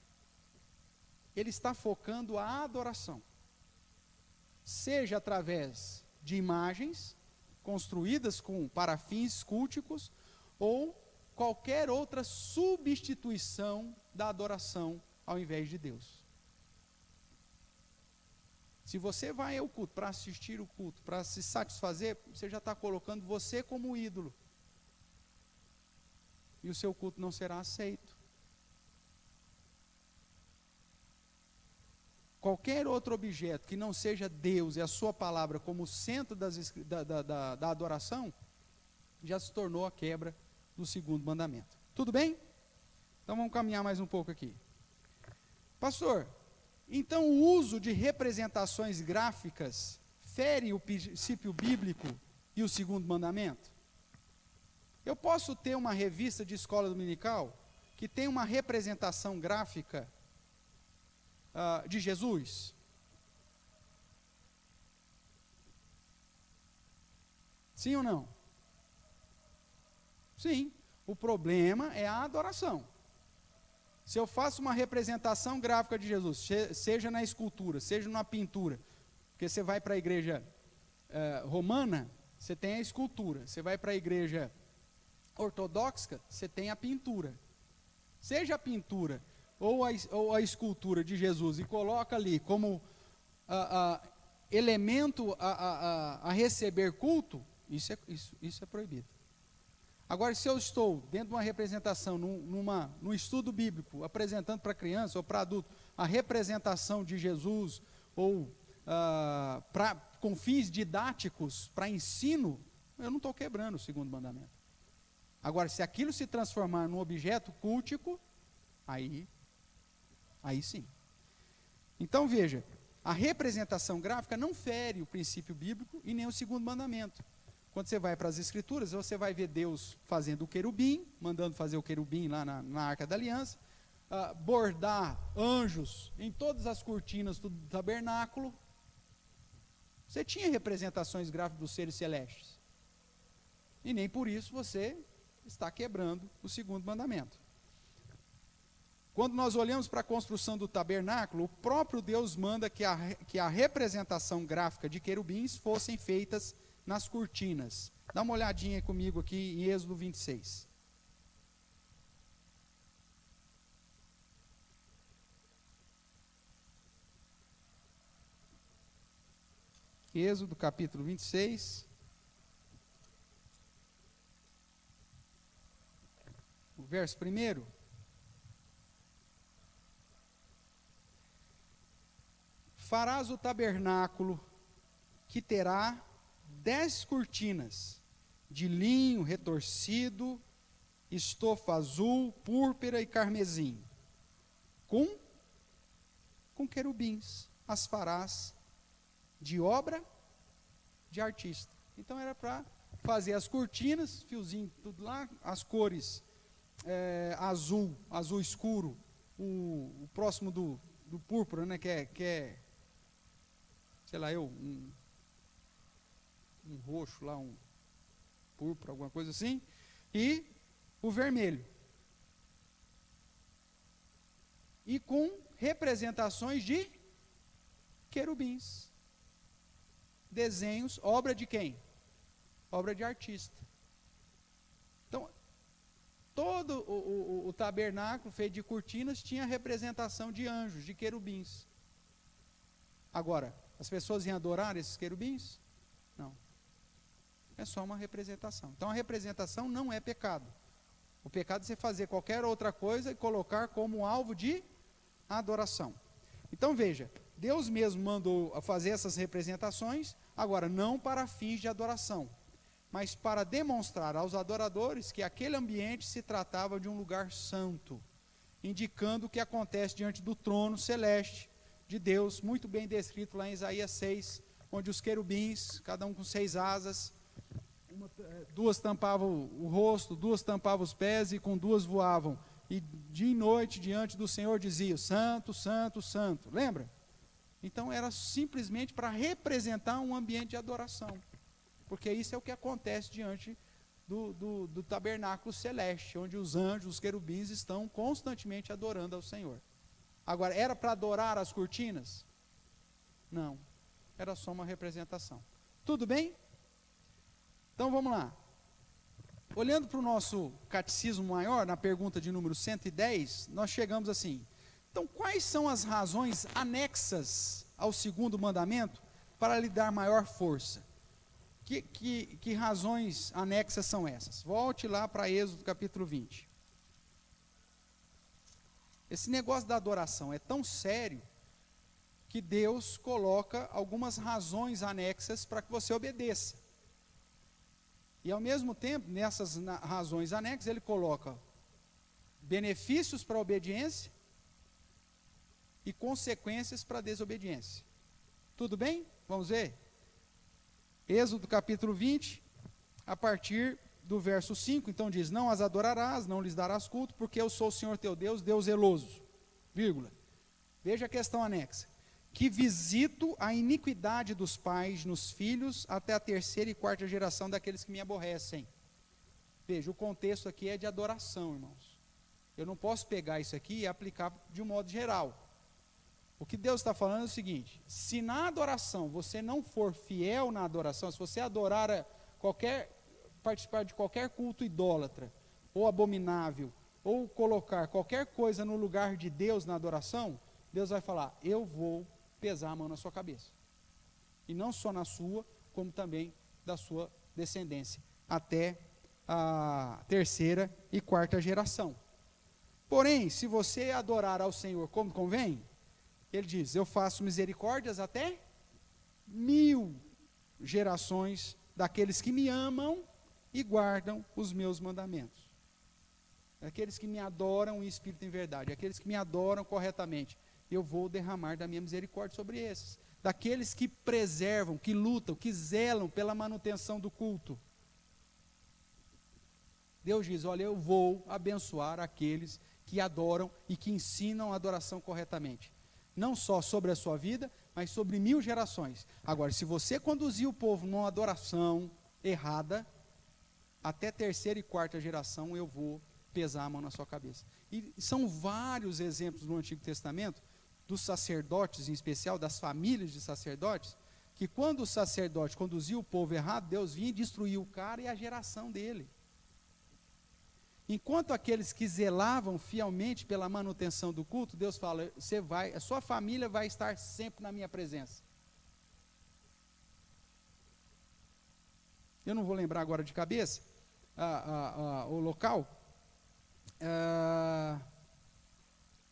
ele está focando a adoração. Seja através de imagens construídas para fins culticos ou qualquer outra substituição da adoração ao invés de Deus. Se você vai ao culto para assistir o culto, para se satisfazer, você já está colocando você como ídolo. E o seu culto não será aceito. Qualquer outro objeto que não seja Deus e a sua palavra como centro da adoração, já se tornou a quebra do segundo mandamento. Tudo bem? Então vamos caminhar mais um pouco aqui. Pastor, então o uso de representações gráficas fere o princípio bíblico e o segundo mandamento? Eu posso ter uma revista de escola dominical que tem uma representação gráfica de Jesus? Sim ou não? Sim. O problema é a adoração. Se eu faço uma representação gráfica de Jesus, seja na escultura, seja numa pintura, porque você vai para a igreja romana, você tem a escultura. Você vai para a igreja ortodoxa, você tem a pintura. Seja a pintura ou a escultura de Jesus e coloca ali como elemento a receber culto, isso é proibido. Agora, se eu estou dentro de uma representação, num estudo bíblico, apresentando para criança ou para adulto a representação de Jesus, ou com fins didáticos, para ensino, eu não estou quebrando o segundo mandamento. Agora, se aquilo se transformar num objeto cultico, aí sim. Então veja, a representação gráfica não fere o princípio bíblico e nem o segundo mandamento. Quando você vai para as escrituras, você vai ver Deus fazendo o querubim, mandando fazer o querubim lá na Arca da Aliança, bordar anjos em todas as cortinas do tabernáculo. Você tinha representações gráficas dos seres celestes. E nem por isso você está quebrando o segundo mandamento. Quando nós olhamos para a construção do tabernáculo, o próprio Deus manda que a representação gráfica de querubins fossem feitas nas cortinas. Dá uma olhadinha comigo aqui em Êxodo 26. Êxodo capítulo 26. O verso 1. Farás o tabernáculo que terá 10 cortinas de linho retorcido, estofa azul, púrpura e carmesim, com querubins. As farás de obra de artista. Então era para fazer as cortinas, fiozinho, tudo lá, as cores azul escuro, o próximo do púrpura, né, que é sei lá, um roxo lá, um púrpura, alguma coisa assim, e o vermelho. E com representações de querubins. Desenhos, obra de quem? Obra de artista. Então, todo o tabernáculo feito de cortinas tinha representação de anjos, de querubins. Agora, as pessoas iam adorar esses querubins? Não. É só uma representação. Então a representação não é pecado. O pecado é você fazer qualquer outra coisa e colocar como alvo de adoração. Então veja, Deus mesmo mandou fazer essas representações, agora não para fins de adoração, mas para demonstrar aos adoradores que aquele ambiente se tratava de um lugar santo, indicando o que acontece diante do trono celeste de Deus, muito bem descrito lá em Isaías 6, onde os querubins, cada um com 6 asas, duas tampavam o rosto, duas tampavam os pés e com duas voavam. E dia e noite diante do Senhor diziam, santo, santo, santo. Lembra? Então era simplesmente para representar um ambiente de adoração. Porque isso é o que acontece diante do tabernáculo celeste, onde os anjos, os querubins estão constantemente adorando ao Senhor. Agora, era para adorar as cortinas? Não. Era só uma representação. Tudo bem? Então vamos lá. Olhando para o nosso catecismo maior, na pergunta de número 110, nós chegamos assim. Então, quais são as razões anexas ao segundo mandamento para lhe dar maior força? Que razões anexas são essas? Volte lá para Êxodo capítulo 20. Esse negócio da adoração é tão sério que Deus coloca algumas razões anexas para que você obedeça. E ao mesmo tempo, nessas razões anexas, ele coloca benefícios para a obediência e consequências para a desobediência. Tudo bem? Vamos ver? Êxodo capítulo 20, a partir do verso 5, então diz: não as adorarás, não lhes darás culto, porque eu sou o Senhor teu Deus, Deus zeloso, vírgula. Veja a questão anexa. Que visito a iniquidade dos pais nos filhos até a terceira e quarta geração daqueles que me aborrecem. Veja, o contexto aqui é de adoração, irmãos. Eu não posso pegar isso aqui e aplicar de um modo geral. O que Deus está falando é o seguinte: se na adoração você não for fiel na adoração, se você adorar participar de qualquer culto idólatra, ou abominável, ou colocar qualquer coisa no lugar de Deus na adoração, Deus vai falar: eu vou pesar a mão na sua cabeça. E não só na sua, como também da sua descendência, até a terceira e quarta geração. Porém, se você adorar ao Senhor como convém, ele diz: eu faço misericórdias até 1000 gerações daqueles que me amam e guardam os meus mandamentos. Aqueles que me adoram em espírito e em verdade, aqueles que me adoram corretamente, eu vou derramar da minha misericórdia sobre esses. Daqueles que preservam, que lutam, que zelam pela manutenção do culto. Deus diz: olha, eu vou abençoar aqueles que adoram e que ensinam a adoração corretamente. Não só sobre a sua vida, mas sobre 1000 gerações. Agora, se você conduzir o povo numa adoração errada, até terceira e quarta geração eu vou pesar a mão na sua cabeça. E são vários exemplos no Antigo Testamento, dos sacerdotes em especial, das famílias de sacerdotes, que quando o sacerdote conduzia o povo errado, Deus vinha e destruía o cara e a geração dele. Enquanto aqueles que zelavam fielmente pela manutenção do culto, Deus fala: a sua família vai estar sempre na minha presença. Eu não vou lembrar agora de cabeça o local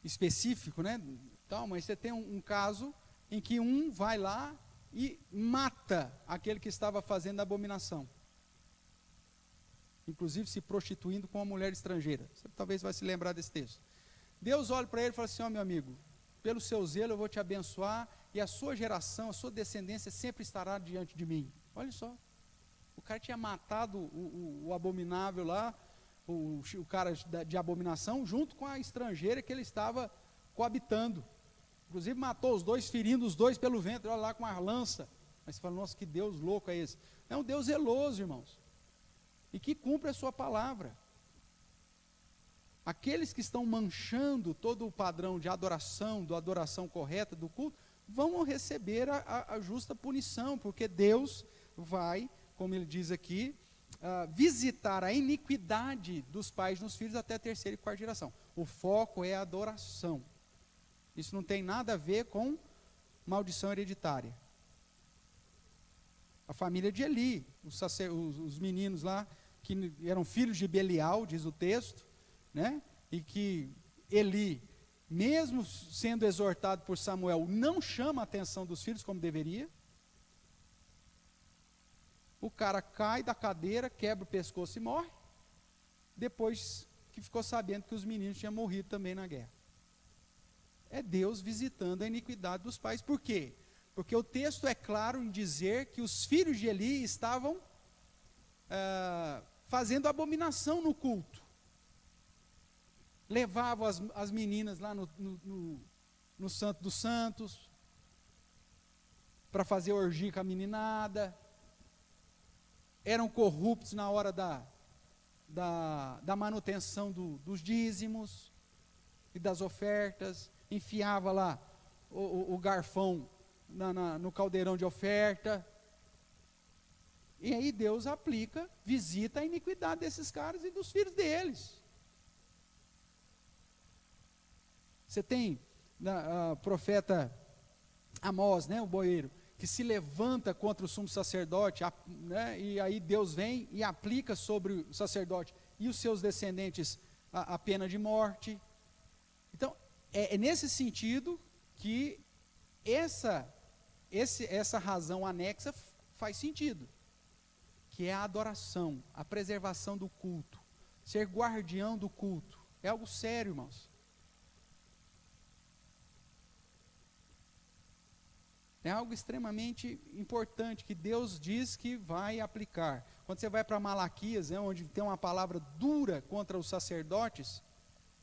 específico, né? Então, mas você tem um caso em que um vai lá e mata aquele que estava fazendo a abominação, inclusive se prostituindo com uma mulher estrangeira. Você talvez vai se lembrar desse texto. Deus olha para ele e fala assim: ó, meu amigo, pelo seu zelo eu vou te abençoar, e a sua geração, a sua descendência sempre estará diante de mim. Olha só, o cara tinha matado o abominável lá, o cara de abominação, junto com a estrangeira que ele estava coabitando. Inclusive matou os dois, ferindo os dois pelo ventre, olha lá, com a lança. Mas você fala: nossa, que Deus louco é esse? É um Deus zeloso, irmãos, e que cumpre a sua palavra. Aqueles que estão manchando todo o padrão de adoração, da adoração correta, do culto, vão receber a justa punição, porque Deus vai, como ele diz aqui, visitar a iniquidade dos pais nos filhos até a terceira e quarta geração. O foco é a adoração. Isso não tem nada a ver com maldição hereditária. A família de Eli, os meninos lá, que eram filhos de Belial, diz o texto, né? E que Eli, mesmo sendo exortado por Samuel, não chama a atenção dos filhos como deveria. O cara cai da cadeira, quebra o pescoço e morre, depois que ficou sabendo que os meninos tinham morrido também na guerra. É Deus visitando a iniquidade dos pais. Por quê? Porque o texto é claro em dizer que os filhos de Eli estavam fazendo abominação no culto. Levavam as meninas lá no Santo dos Santos, para fazer orgia com a meninada. Eram corruptos na hora da manutenção dos dízimos e das ofertas. Enfiava lá o garfão no caldeirão de oferta. E aí Deus aplica, visita a iniquidade desses caras e dos filhos deles. Você tem o profeta Amós, né, o boeiro, que se levanta contra o sumo sacerdote, né, e aí Deus vem e aplica sobre o sacerdote e os seus descendentes a pena de morte. Então, é nesse sentido que essa razão anexa faz sentido, que é a adoração, a preservação do culto, ser guardião do culto. É algo sério, irmãos. É algo extremamente importante que Deus diz que vai aplicar. Quando você vai para Malaquias, né, onde tem uma palavra dura contra os sacerdotes,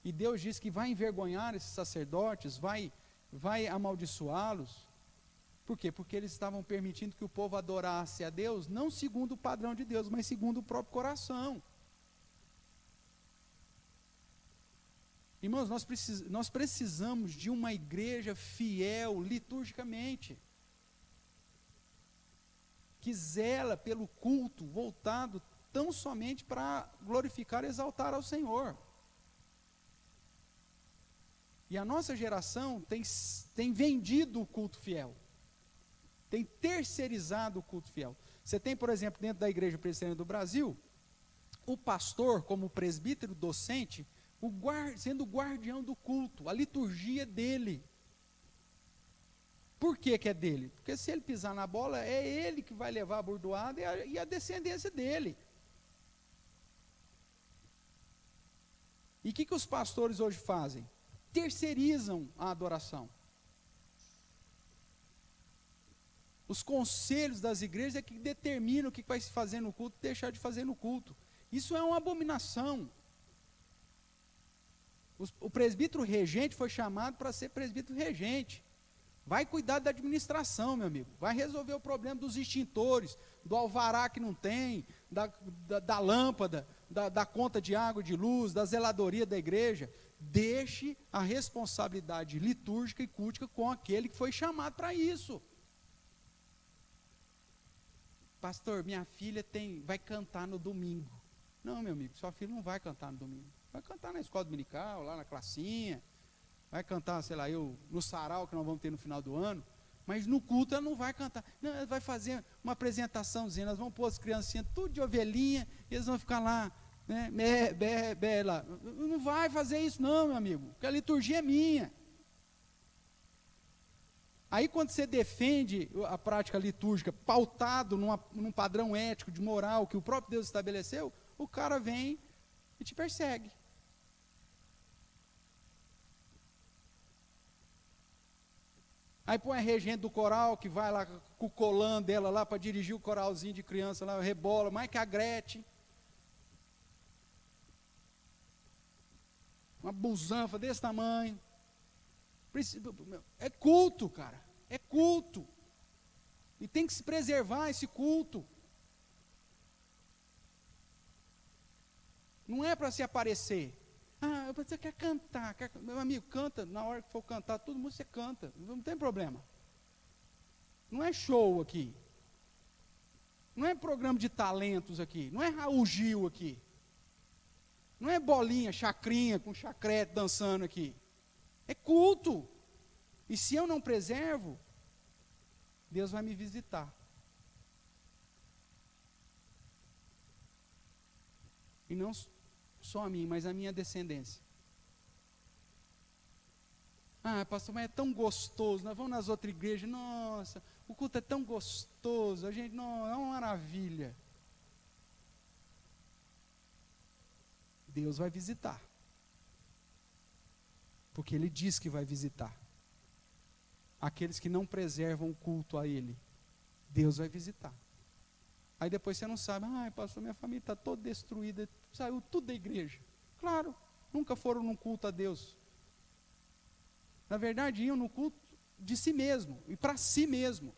e Deus diz que vai envergonhar esses sacerdotes, vai amaldiçoá-los. Por quê? Porque eles estavam permitindo que o povo adorasse a Deus, não segundo o padrão de Deus, mas segundo o próprio coração. Irmãos, nós precisamos de uma igreja fiel liturgicamente, que zela pelo culto voltado tão somente para glorificar e exaltar ao Senhor. E a nossa geração tem vendido o culto fiel, tem terceirizado o culto fiel. Você tem, por exemplo, dentro da Igreja Presbiteriana do Brasil, o pastor, como presbítero docente, sendo o guardião do culto, a liturgia dele. Por que é dele? Porque se ele pisar na bola, é ele que vai levar a bordoada e a descendência dele. E o que os pastores hoje fazem? Terceirizam a adoração. Os conselhos das igrejas é que determinam o que vai se fazer no culto e deixar de fazer no culto. Isso é uma abominação. O presbítero regente foi chamado para ser presbítero regente. Vai cuidar da administração, meu amigo. Vai resolver o problema dos extintores, do alvará que não tem, da lâmpada, da conta de água, de luz, da zeladoria da igreja. Deixe a responsabilidade litúrgica e cultica com aquele que foi chamado para isso. Pastor, minha filha vai cantar no domingo. Não, meu amigo, sua filha não vai cantar no domingo. Vai cantar na escola dominical, lá na classinha. Vai cantar, sei lá, no sarau que nós vamos ter no final do ano. Mas no culto ela não vai cantar. Não, ela vai fazer uma apresentaçãozinha. Nós vamos pôr as criancinhas tudo de ovelhinha. E eles vão ficar lá, né, bé, lá. Não vai fazer isso não, meu amigo. Porque a liturgia é minha. Aí quando você defende a prática litúrgica pautado num padrão ético, de moral, que o próprio Deus estabeleceu, o cara vem e te persegue. Aí põe a regente do coral, que vai lá com o colã dela lá para dirigir o coralzinho de criança lá, rebola, mais que a Gretchen. Uma busanfa desse tamanho. É culto, cara. É culto. E tem que se preservar esse culto. Não é para se aparecer. Você quer cantar. Meu amigo, canta. Na hora que for cantar, todo mundo você canta. Não tem problema. Não é show aqui. Não é programa de talentos aqui. Não é Raul Gil aqui. Não é bolinha, chacrinha, com chacrete dançando aqui. É culto. E se eu não preservo, Deus vai me visitar. E não só a mim, mas a minha descendência. Pastor, mas é tão gostoso. Nós vamos nas outras igrejas. Nossa, o culto é tão gostoso. A gente, não, é uma maravilha. Deus vai visitar. Porque Ele diz que vai visitar. Aqueles que não preservam o culto a Ele, Deus vai visitar. Aí depois você não sabe, pastor, minha família está toda destruída, saiu tudo da igreja. Claro, nunca foram num culto a Deus. Na verdade, iam no culto de si mesmo, e para si mesmo.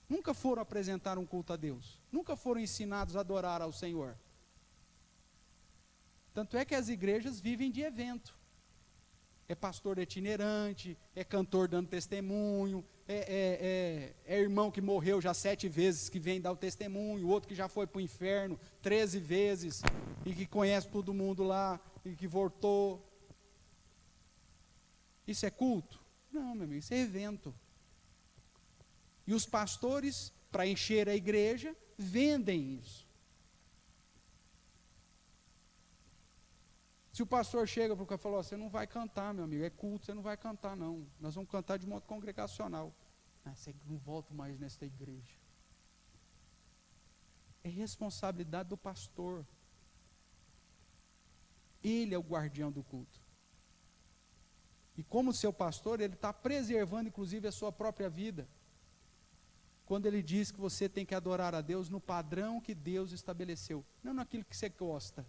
Nunca foram apresentar um culto a Deus. Nunca foram ensinados a adorar ao Senhor. Tanto é que as igrejas vivem de evento. é pastor itinerante, é cantor dando testemunho, é irmão que morreu já 7 vezes, que vem dar o testemunho, outro que já foi para o inferno 13 vezes, e que conhece todo mundo lá, e que voltou. Isso é culto? Não, meu amigo, isso é evento. E os pastores, para encher a igreja, vendem isso. Se o pastor chega para o cara e fala, você não vai cantar, meu amigo, é culto, você não vai cantar não, nós vamos cantar de modo congregacional. Você não volta mais nesta igreja. É responsabilidade do pastor. Ele é o guardião do culto. E como seu pastor, ele está preservando inclusive a sua própria vida. Quando ele diz que você tem que adorar a Deus no padrão que Deus estabeleceu, não naquilo que você gosta,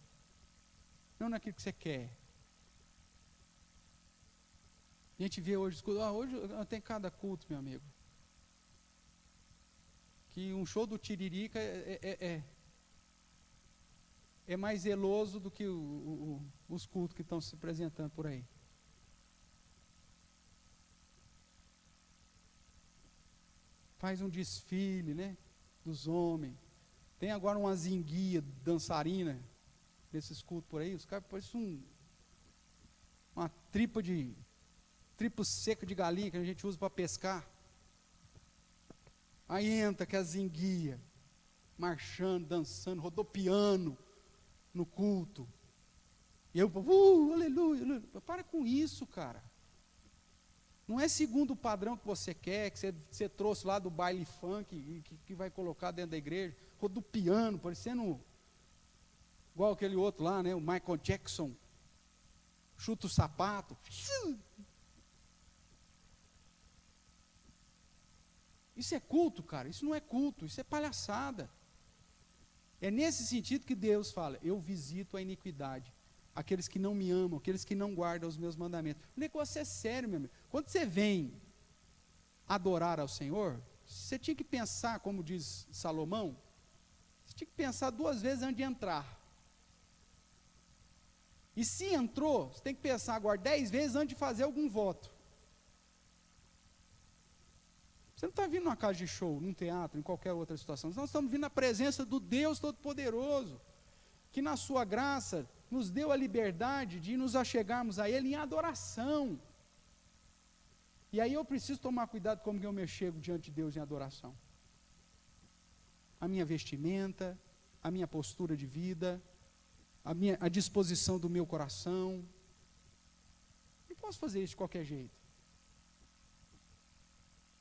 não naquilo que você quer. A gente vê hoje, hoje tem cada culto, meu amigo, que um show do Tiririca é mais zeloso do que os cultos que estão se apresentando por aí. Faz um desfile, né, dos homens. Tem agora uma zinguia dançarina nesses cultos por aí. Os caras parecem uma tripa seca de galinha que a gente usa para pescar. Aí entra que a zinguia, marchando, dançando, rodopiando no culto. E eu, aleluia, aleluia. Para com isso, cara. Não é segundo o padrão que você quer, que você trouxe lá do baile funk, que vai colocar dentro da igreja, rodopiando, parecendo igual aquele outro lá, né, o Michael Jackson, chuta o sapato. Isso é culto, cara, isso não é culto, isso é palhaçada. É nesse sentido que Deus fala, eu visito a iniquidade, aqueles que não me amam, aqueles que não guardam os meus mandamentos. O negócio é sério, meu amigo. Quando você vem adorar ao Senhor, você tinha que pensar, como diz Salomão, você tinha que pensar 2 vezes antes de entrar. E se entrou, você tem que pensar agora 10 vezes antes de fazer algum voto. Você não está vindo numa casa de show, num teatro, em qualquer outra situação. Nós estamos vindo na presença do Deus Todo-Poderoso, que na sua graça nos deu a liberdade de nos achegarmos a Ele em adoração. E aí eu preciso tomar cuidado como eu me chego diante de Deus em adoração. A minha vestimenta, a minha postura de vida, a disposição do meu coração. Não posso fazer isso de qualquer jeito.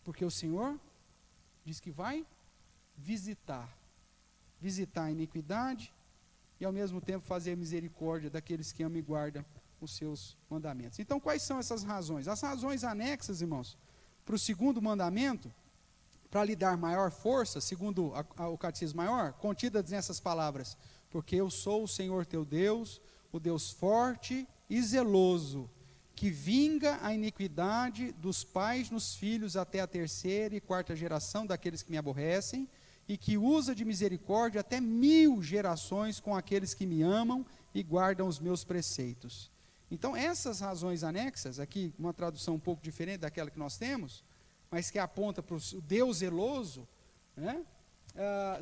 Porque o Senhor diz que vai visitar a iniquidade e ao mesmo tempo fazer misericórdia daqueles que amam e guardam os seus mandamentos. Então, quais são essas razões? As razões anexas, irmãos, para o segundo mandamento, para lhe dar maior força, segundo o Catecismo Maior, contidas nessas palavras: porque eu sou o Senhor teu Deus, o Deus forte e zeloso, que vinga a iniquidade dos pais nos filhos até a 3ª e 4ª geração daqueles que me aborrecem, e que usa de misericórdia até 1000 gerações com aqueles que me amam e guardam os meus preceitos. Então, essas razões anexas, aqui uma tradução um pouco diferente daquela que nós temos, mas que aponta para o Deus zeloso, né,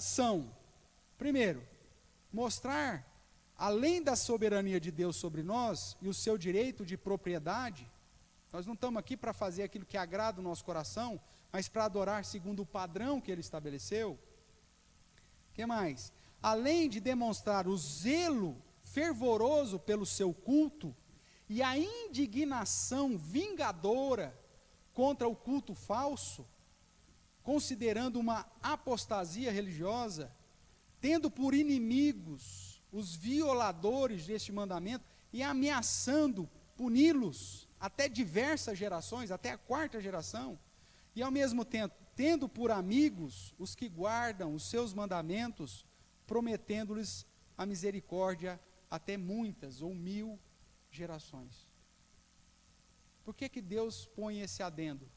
são, primeiro, mostrar, além da soberania de Deus sobre nós e o seu direito de propriedade, nós não estamos aqui para fazer aquilo que agrada o nosso coração, mas para adorar segundo o padrão que Ele estabeleceu. O que mais? Além de demonstrar o zelo fervoroso pelo seu culto e a indignação vingadora contra o culto falso, considerando uma apostasia religiosa, tendo por inimigos os violadores deste mandamento e ameaçando puni-los até diversas gerações, até a 4ª geração, e ao mesmo tempo tendo por amigos os que guardam os seus mandamentos, prometendo-lhes a misericórdia até muitas ou 1000 gerações. Por que Deus põe esse adendo?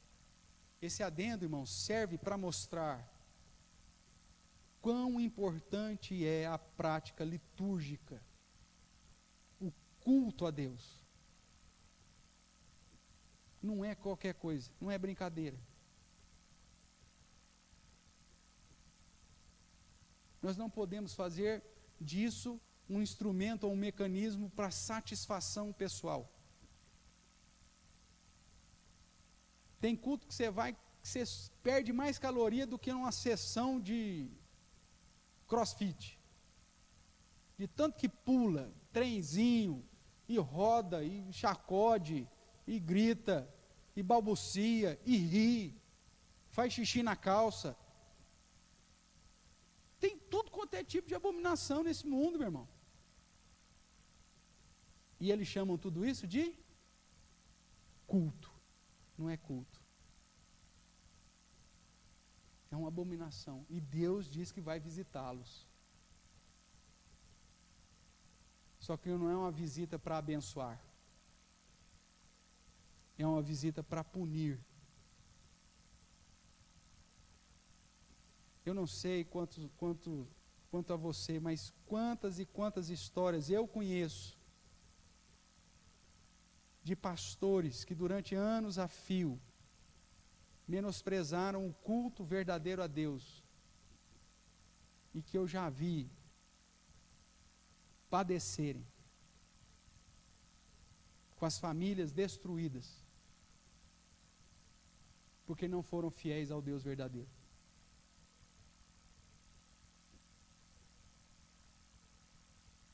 Esse adendo, irmãos, serve para mostrar quão importante é a prática litúrgica, o culto a Deus. Não é qualquer coisa, não é brincadeira. Nós não podemos fazer disso um instrumento ou um mecanismo para satisfação pessoal. Tem culto que você vai, que você perde mais caloria do que numa sessão de crossfit. De tanto que pula, trenzinho, e roda, e chacode, e grita, e balbucia, e ri, faz xixi na calça. Tem tudo quanto é tipo de abominação nesse mundo, meu irmão. E eles chamam tudo isso de culto. Não é culto. É uma abominação. E Deus diz que vai visitá-los. Só que não é uma visita para abençoar. É uma visita para punir. Eu não sei quanto a você, mas quantas e quantas histórias eu conheço de pastores que durante anos a fio menosprezaram o culto verdadeiro a Deus e que eu já vi padecerem com as famílias destruídas porque não foram fiéis ao Deus verdadeiro.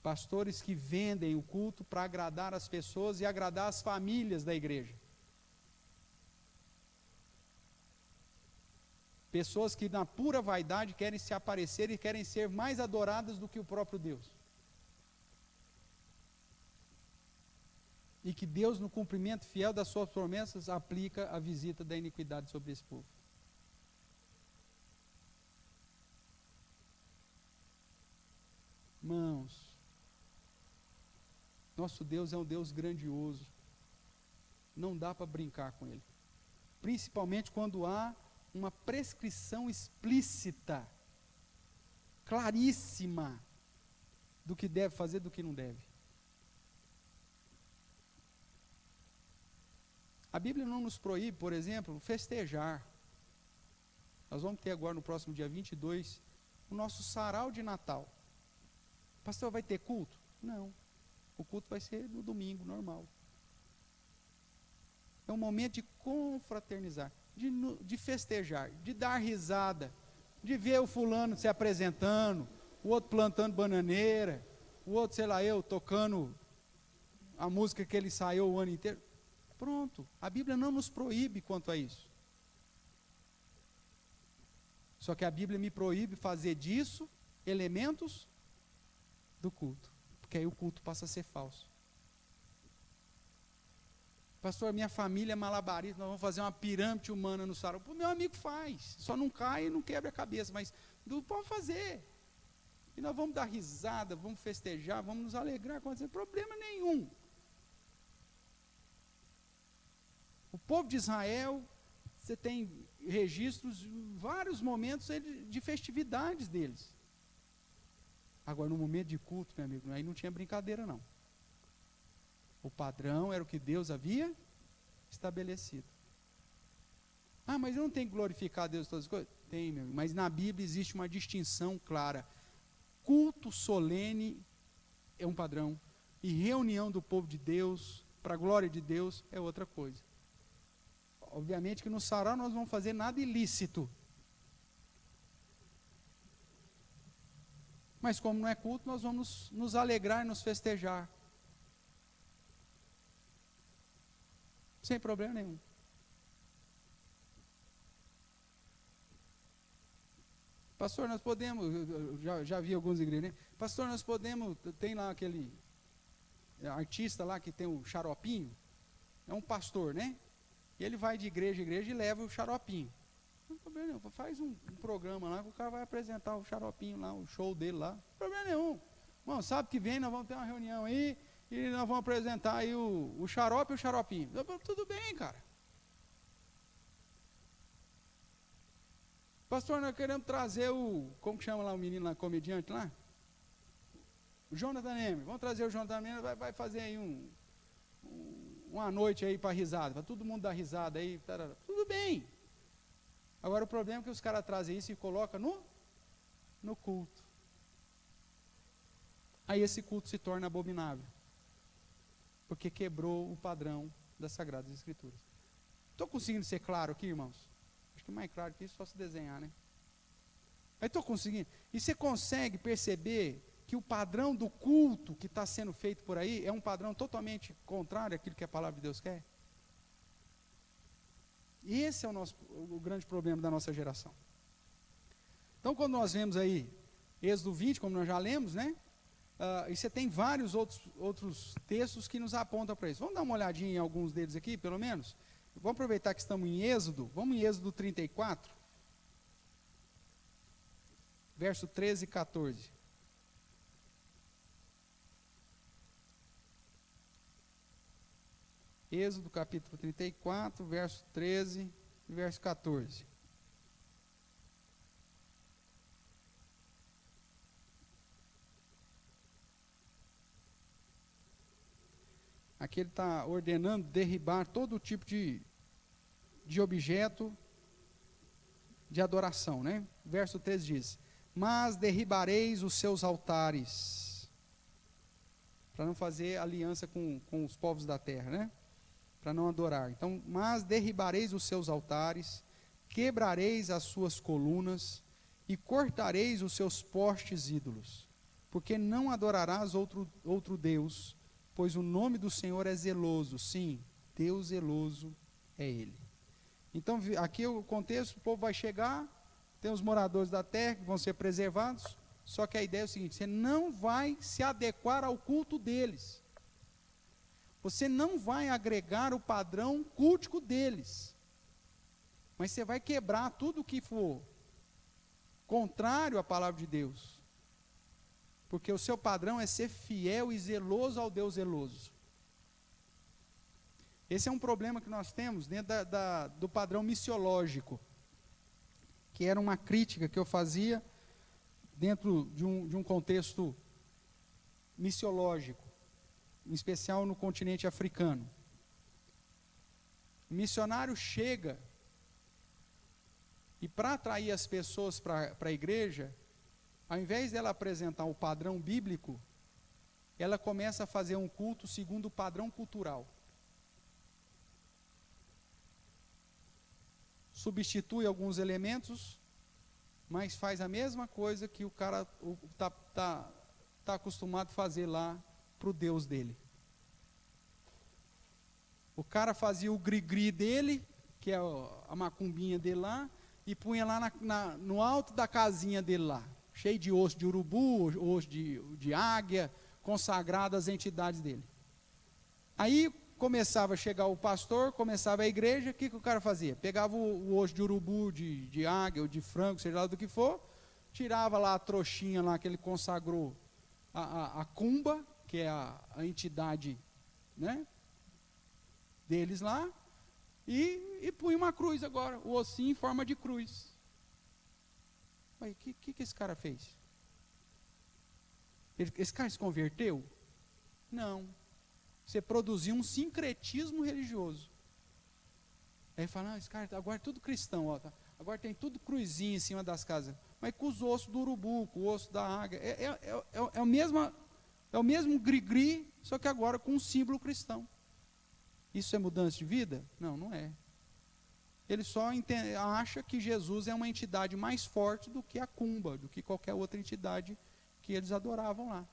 Pastores que vendem o culto para agradar as pessoas e agradar as famílias da igreja. Pessoas que na pura vaidade querem se aparecer e querem ser mais adoradas do que o próprio Deus. E que Deus, no cumprimento fiel das suas promessas, aplica a visita da iniquidade sobre esse povo. Irmãos, nosso Deus é um Deus grandioso. Não dá para brincar com Ele. Principalmente quando há uma prescrição explícita, claríssima, do que deve fazer e do que não deve. A Bíblia não nos proíbe, por exemplo, festejar. Nós vamos ter agora no próximo dia 22 o nosso sarau de Natal. Pastor, vai ter culto? Não. O culto vai ser no domingo, normal. É um momento de confraternizar, de festejar, de dar risada, de ver o fulano se apresentando, o outro plantando bananeira, o outro, sei lá, eu tocando a música que ele ensaiou o ano inteiro. Pronto, a Bíblia não nos proíbe quanto a isso. Só que a Bíblia me proíbe fazer disso elementos do culto. Porque aí o culto passa a ser falso. Pastor, minha família é malabarista, nós vamos fazer uma pirâmide humana no sarau. Pô, meu amigo faz, só não cai e não quebra a cabeça, mas pode fazer. E nós vamos dar risada, vamos festejar, vamos nos alegrar, não tem problema nenhum. O povo de Israel, você tem registros, vários momentos de festividades deles. Agora, no momento de culto, meu amigo, aí não tinha brincadeira, não. O padrão era o que Deus havia estabelecido. Ah, mas eu não tenho que glorificar a Deus todas as coisas? Tem, meu amigo, mas na Bíblia existe uma distinção clara. Culto solene é um padrão, e reunião do povo de Deus, para a glória de Deus, é outra coisa. Obviamente que no sarau nós não vamos fazer nada ilícito. Mas como não é culto, nós vamos nos alegrar e nos festejar. Sem problema nenhum. Pastor, nós podemos, eu já vi alguns igrejas, né? Pastor, nós podemos, tem lá aquele artista lá que tem o xaropinho, é um pastor, né? E ele vai de igreja em igreja e leva o xaropinho. Não tem problema nenhum, faz um programa lá que o cara vai apresentar o xaropinho lá, o show dele lá, não tem problema nenhum. Bom, sábado que vem nós vamos ter uma reunião aí, e nós vamos apresentar aí o xarope e o xaropinho. Tudo bem, cara. Pastor, nós queremos trazer como que chama lá o menino lá, comediante lá? O Jonathan Neme. Vamos trazer o Jonathan Neme, vai fazer aí uma noite aí para risada, para todo mundo dar risada aí, tarará. Tudo bem. Agora o problema é que os caras trazem isso e colocam no culto. Aí esse culto se torna abominável, porque quebrou o padrão das Sagradas Escrituras. Estou conseguindo ser claro aqui, irmãos? Acho que mais claro que isso, só se desenhar, né? Mas estou conseguindo. E você consegue perceber que o padrão do culto que está sendo feito por aí é um padrão totalmente contrário àquilo que a palavra de Deus quer? Esse é o grande problema da nossa geração. Então, quando nós vemos aí Êxodo 20, como nós já lemos, né? E você tem vários outros textos que nos apontam para isso. Vamos dar uma olhadinha em alguns deles aqui, pelo menos? Vamos aproveitar que estamos em Êxodo. Vamos em Êxodo 34, verso 13 e 14. Êxodo capítulo 34, verso 13 e verso 14. Aqui ele está ordenando derribar todo tipo de objeto de adoração, né? Verso 13 diz: mas derribareis os seus altares, para não fazer aliança com os povos da terra, né? Para não adorar. Então, mas derribareis os seus altares, quebrareis as suas colunas, e cortareis os seus postes ídolos, porque não adorarás outro Deus, pois o nome do Senhor é zeloso. Sim, Deus zeloso é Ele. Então, aqui o contexto, o povo vai chegar, tem os moradores da terra que vão ser preservados, só que a ideia é o seguinte: você não vai se adequar ao culto deles. Você não vai agregar o padrão cultico deles. Mas você vai quebrar tudo que for contrário à palavra de Deus. Porque o seu padrão é ser fiel e zeloso ao Deus zeloso. Esse é um problema que nós temos dentro do padrão missiológico, que era uma crítica que eu fazia dentro de um contexto missiológico, em especial no continente africano. O missionário chega e, para atrair as pessoas para a igreja, ao invés dela apresentar o padrão bíblico, ela começa a fazer um culto segundo o padrão cultural. Substitui alguns elementos, mas faz a mesma coisa que o cara está acostumado a fazer lá para o Deus dele. O cara fazia o gri-gri dele, que é a macumbinha dele lá, e punha lá no alto da casinha dele lá, cheio de osso de urubu, osso de águia, consagrado às entidades dele. Aí começava a chegar o pastor, começava a igreja, o que o cara fazia? Pegava o osso de urubu, de águia, ou de frango, seja lá do que for, tirava lá a trouxinha lá que ele consagrou, a cumba, que é a entidade, né, deles lá, e punha uma cruz agora, o ossinho em forma de cruz. O que esse cara fez? Esse cara se converteu? Não. Você produziu um sincretismo religioso. Aí fala, esse cara agora é tudo cristão, ó, tá? Agora tem tudo cruzinho em cima das casas, mas com os ossos do urubu, com o osso da águia, é o mesmo gri-gri, só que agora com um símbolo cristão. Isso é mudança de vida? Não, não é. Ele só acha que Jesus é uma entidade mais forte do que a cumba, do que qualquer outra entidade que eles adoravam lá.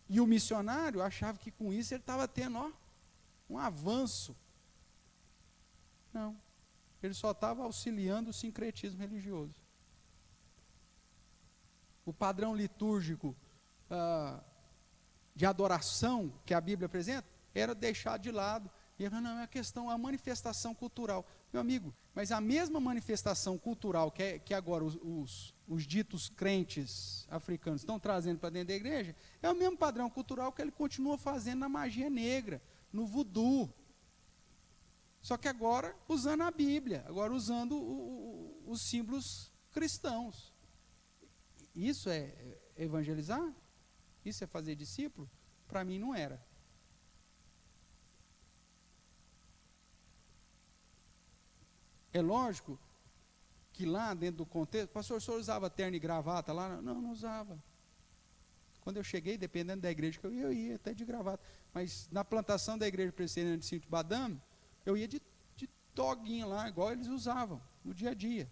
E o missionário achava que com isso ele estava tendo um avanço. Não, ele só estava auxiliando o sincretismo religioso. O padrão litúrgico de adoração que a Bíblia apresenta era deixado de lado. E ele falou, não, é a questão, a manifestação cultural. Meu amigo, mas a mesma manifestação cultural que agora os ditos crentes africanos estão trazendo para dentro da igreja, é o mesmo padrão cultural que ele continua fazendo na magia negra, no voodoo. Só que agora usando a Bíblia, agora usando os símbolos cristãos. Isso é evangelizar? Isso é fazer discípulo? Para mim não era. É lógico que lá dentro do contexto, pastor, o senhor usava terno e gravata lá? Não, não usava. Quando eu cheguei, dependendo da igreja que eu ia até de gravata. Mas na plantação da igreja presbiteriana de Sítio Badame, eu ia de toguinha lá, igual eles usavam no dia a dia.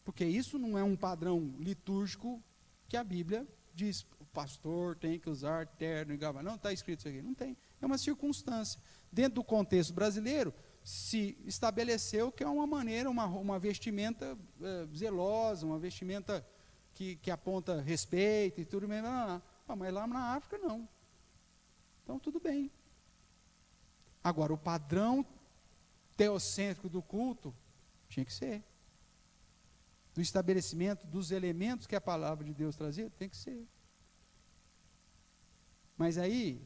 Porque isso não é um padrão litúrgico que a Bíblia diz, o pastor tem que usar terno e gravata. Não está escrito isso aqui, não tem. É uma circunstância. Dentro do contexto brasileiro, se estabeleceu que é uma maneira, uma vestimenta zelosa, uma vestimenta que aponta respeito e tudo mesmo. Mas lá na África não. Então tudo bem. Agora, o padrão teocêntrico do culto tinha que ser. Do estabelecimento dos elementos que a palavra de Deus trazia, tem que ser. Mas aí,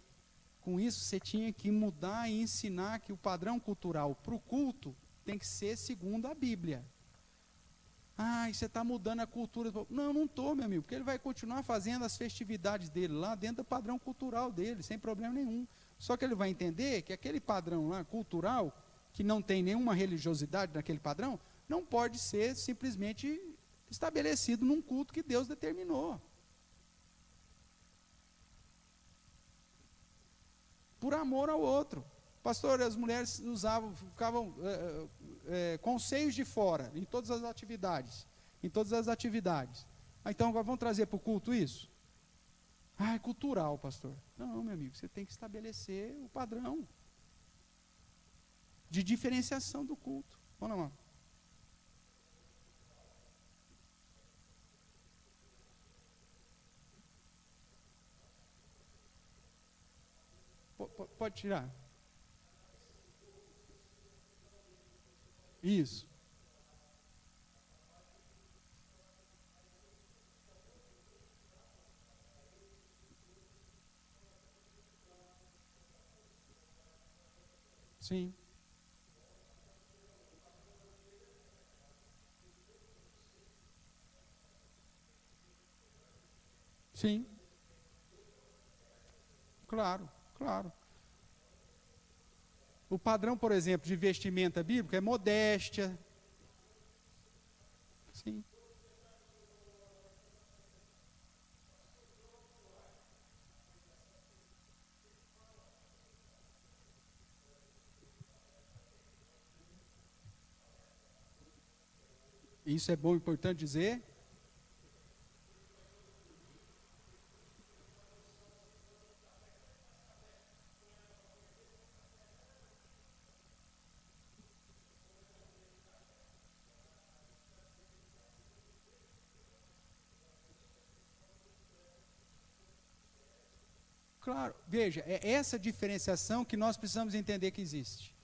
com isso, você tinha que mudar e ensinar que o padrão cultural para o culto tem que ser segundo a Bíblia. E você está mudando a cultura. Não, não estou, meu amigo, porque ele vai continuar fazendo as festividades dele lá dentro do padrão cultural dele, sem problema nenhum. Só que ele vai entender que aquele padrão lá cultural, que não tem nenhuma religiosidade naquele padrão, não pode ser simplesmente estabelecido num culto que Deus determinou. Por amor ao outro. Pastor, as mulheres ficavam com seios de fora, em todas as atividades. Então, agora vamos trazer para o culto isso? É cultural, pastor. Não, meu amigo, você tem que estabelecer o padrão de diferenciação do culto. Vamos lá. Pode tirar. Isso. Sim. Sim. Claro, claro. O padrão, por exemplo, de vestimenta bíblica é modéstia. Sim. Isso é bom, importante dizer. Claro, veja, é essa diferenciação que nós precisamos entender que existe.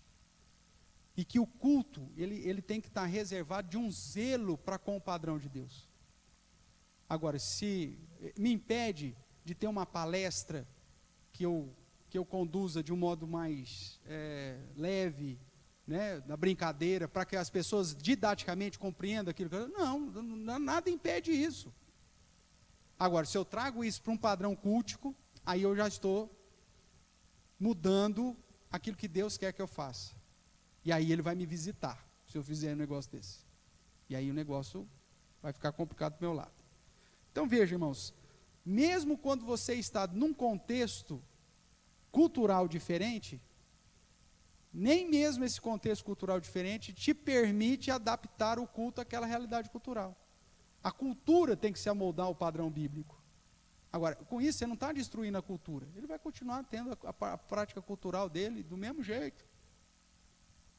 E que o culto, ele tem que estar reservado de um zelo para com o padrão de Deus. Agora, se me impede de ter uma palestra que eu conduza de um modo mais leve, né, na brincadeira, para que as pessoas didaticamente compreendam aquilo que eu... Não, nada impede isso. Agora, se eu trago isso para um padrão cultico, aí eu já estou mudando aquilo que Deus quer que eu faça. E aí ele vai me visitar, se eu fizer um negócio desse. E aí o negócio vai ficar complicado do meu lado. Então veja, irmãos, mesmo quando você está num contexto cultural diferente, nem mesmo esse contexto cultural diferente te permite adaptar o culto àquela realidade cultural. A cultura tem que se amoldar ao padrão bíblico. Agora, com isso, você não está destruindo a cultura. Ele vai continuar tendo a prática cultural dele do mesmo jeito.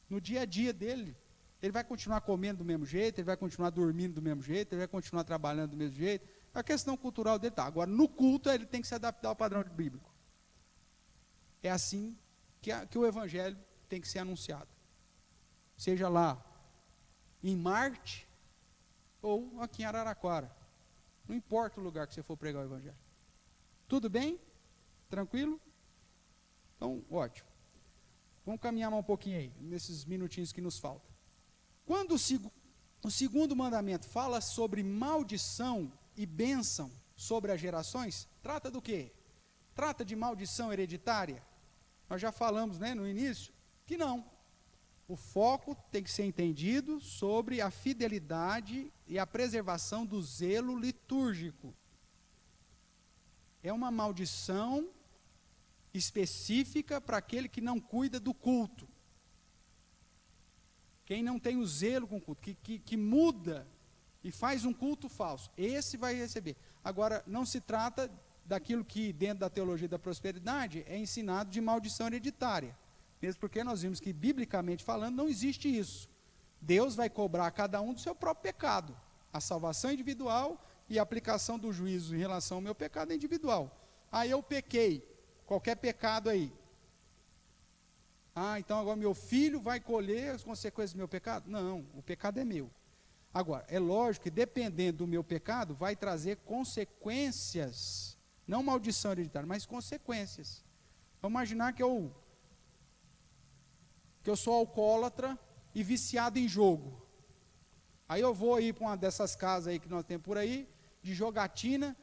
No dia a dia dele. Ele vai continuar comendo do mesmo jeito, ele vai continuar dormindo do mesmo jeito, ele vai continuar trabalhando do mesmo jeito. A questão cultural dele está. Agora, no culto, ele tem que se adaptar ao padrão bíblico. É assim que o evangelho tem que ser anunciado. Seja lá em Marte ou aqui em Araraquara. Não importa o lugar que você for pregar o evangelho. Tudo bem? Tranquilo? Então, ótimo. Vamos caminhar mais um pouquinho aí, nesses minutinhos que nos faltam. Quando o segundo mandamento fala sobre maldição e bênção, sobre as gerações, trata do quê? Trata de maldição hereditária? Nós já falamos, né, no início, que não. O foco tem que ser entendido sobre a fidelidade e a preservação do zelo litúrgico. É uma maldição específica para aquele que não cuida do culto. Quem não tem o zelo com o culto, que muda e faz um culto falso, esse vai receber. Agora, não se trata daquilo que dentro da teologia da prosperidade é ensinado de maldição hereditária. Mesmo porque nós vimos que, biblicamente falando, não existe isso. Deus vai cobrar a cada um do seu próprio pecado. A salvação individual e a aplicação do juízo em relação ao meu pecado é individual. Ah, eu pequei, qualquer pecado aí. Ah, então agora meu filho vai colher as consequências do meu pecado? Não, o pecado é meu. Agora, é lógico que dependendo do meu pecado, vai trazer consequências, não maldição hereditária, mas consequências. Vamos imaginar que eu sou alcoólatra e viciado em jogo. Aí eu vou ir para uma dessas casas aí que nós temos por aí, de jogatina,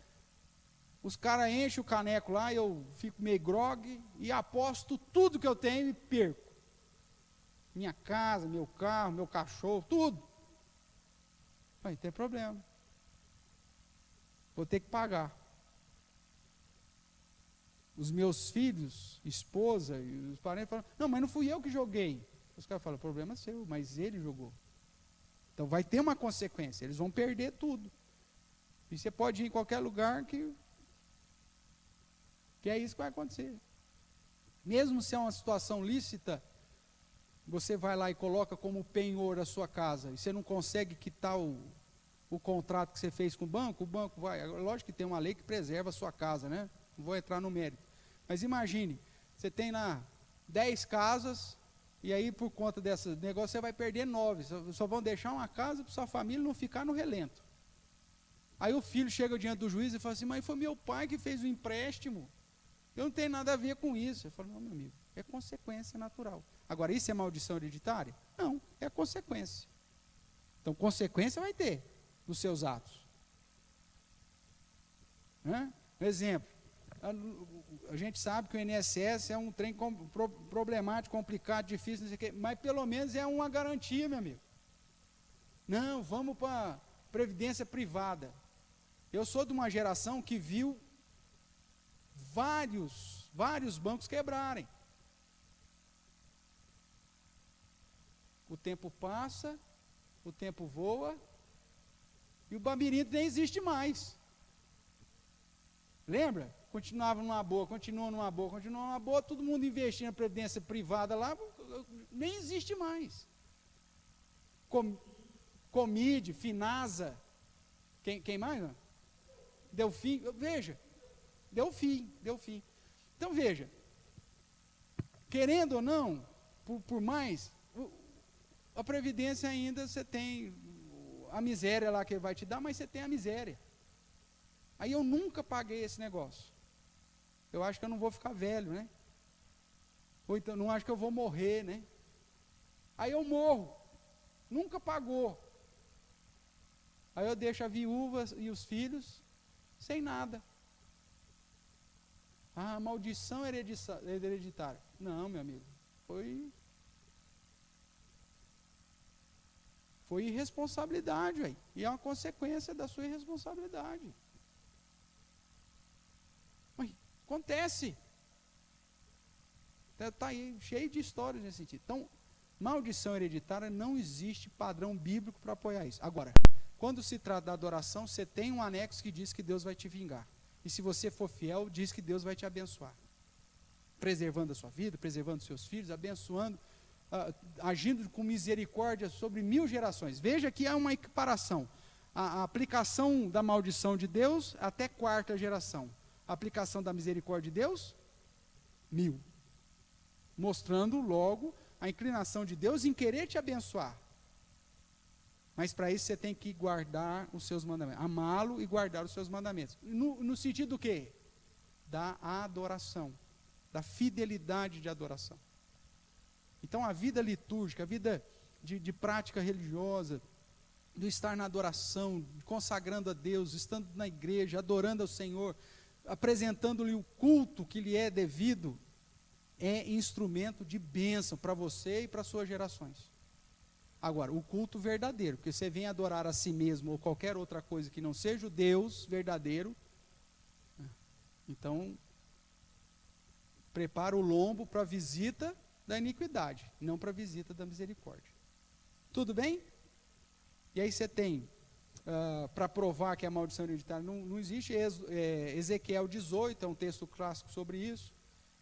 os caras enchem o caneco lá, eu fico meio grogue e aposto tudo que eu tenho e perco. Minha casa, meu carro, meu cachorro, tudo. Aí tem problema. Vou ter que pagar. Os meus filhos, esposa e os parentes falam, não, mas não fui eu que joguei. Os caras falam, o problema é seu, mas ele jogou. Então vai ter uma consequência, eles vão perder tudo. E você pode ir em qualquer lugar que é isso que vai acontecer. Mesmo se é uma situação lícita, você vai lá e coloca como penhor a sua casa, e você não consegue quitar o contrato que você fez com o banco vai. Lógico que tem uma lei que preserva a sua casa, né? Não vou entrar no mérito. Mas imagine, você tem lá 10 casas, e aí por conta desse negócio você vai perder 9. Só vão deixar uma casa para sua família não ficar no relento. Aí o filho chega diante do juiz e fala assim, mas foi meu pai que fez o empréstimo. Eu não tenho nada a ver com isso. Eu falo, não, meu amigo, é consequência natural. Agora, isso é maldição hereditária? Não, é consequência. Então, consequência vai ter dos seus atos. Um exemplo, a gente sabe que o INSS é um trem problemático, complicado, difícil, não sei o quê, mas pelo menos é uma garantia, meu amigo. Não, vamos para previdência privada. Eu sou de uma geração que viu vários bancos quebrarem. O tempo passa, o tempo voa, e o labirinto nem existe mais. Lembra? Continua numa boa, todo mundo investindo na previdência privada lá, nem existe mais. Comide, Finasa, quem mais? Não? Delfim, veja, deu fim. Então veja, querendo ou não, por mais, a previdência ainda você tem a miséria lá que ele vai te dar, mas você tem a miséria. Aí eu nunca paguei esse negócio. Eu acho que eu não vou ficar velho, né? Ou então não acho que eu vou morrer, né? Aí eu morro. Nunca pagou. Aí eu deixo a viúva e os filhos sem nada. Ah, maldição hereditária. Não, meu amigo. Foi irresponsabilidade, véio. E é uma consequência da sua irresponsabilidade. Mas acontece. Está aí cheio de histórias nesse sentido. Então, maldição hereditária, não existe padrão bíblico para apoiar isso. Agora, quando se trata da adoração, você tem um anexo que diz que Deus vai te vingar. E se você for fiel, diz que Deus vai te abençoar. Preservando a sua vida, preservando os seus filhos, abençoando, agindo com misericórdia sobre 1000 gerações. Veja que há uma equiparação. A aplicação da maldição de Deus até 4ª geração. A aplicação da misericórdia de Deus, 1000. Mostrando logo a inclinação de Deus em querer te abençoar. Mas para isso você tem que guardar os seus mandamentos. Amá-lo e guardar os seus mandamentos. No sentido do quê? Da adoração. Da fidelidade de adoração. Então a vida litúrgica, a vida de prática religiosa, do estar na adoração, consagrando a Deus, estando na igreja, adorando ao Senhor, apresentando-lhe o culto que lhe é devido, é instrumento de bênção para você e para suas gerações. Agora, o culto verdadeiro, porque você vem adorar a si mesmo ou qualquer outra coisa que não seja o Deus verdadeiro, então, prepara o lombo para a visita da iniquidade, não para a visita da misericórdia. Tudo bem? E aí você tem, para provar que a maldição hereditária não existe, Ezequiel 18, é um texto clássico sobre isso,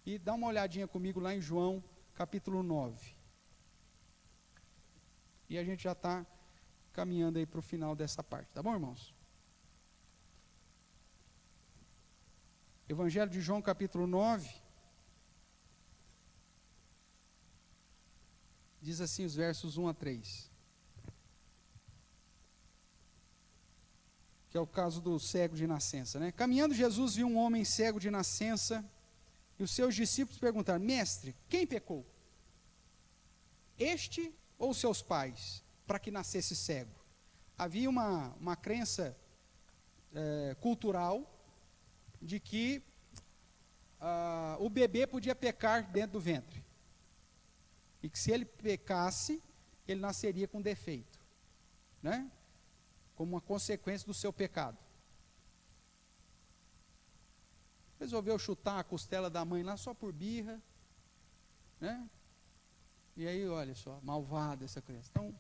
e dá uma olhadinha comigo lá em João, capítulo 9. E a gente já está caminhando aí para o final dessa parte, tá bom, irmãos? Evangelho de João, capítulo 9, diz assim os versos 1 a 3. Que é o caso do cego de nascença, né? Caminhando, Jesus viu um homem cego de nascença, e os seus discípulos perguntaram: Mestre, quem pecou? Este ou seus pais, para que nascesse cego? Havia uma crença cultural de que o bebê podia pecar dentro do ventre. E que se ele pecasse, ele nasceria com defeito, né? Como uma consequência do seu pecado. Resolveu chutar a costela da mãe lá só por birra, né? E aí, olha só, malvada essa criança. Então,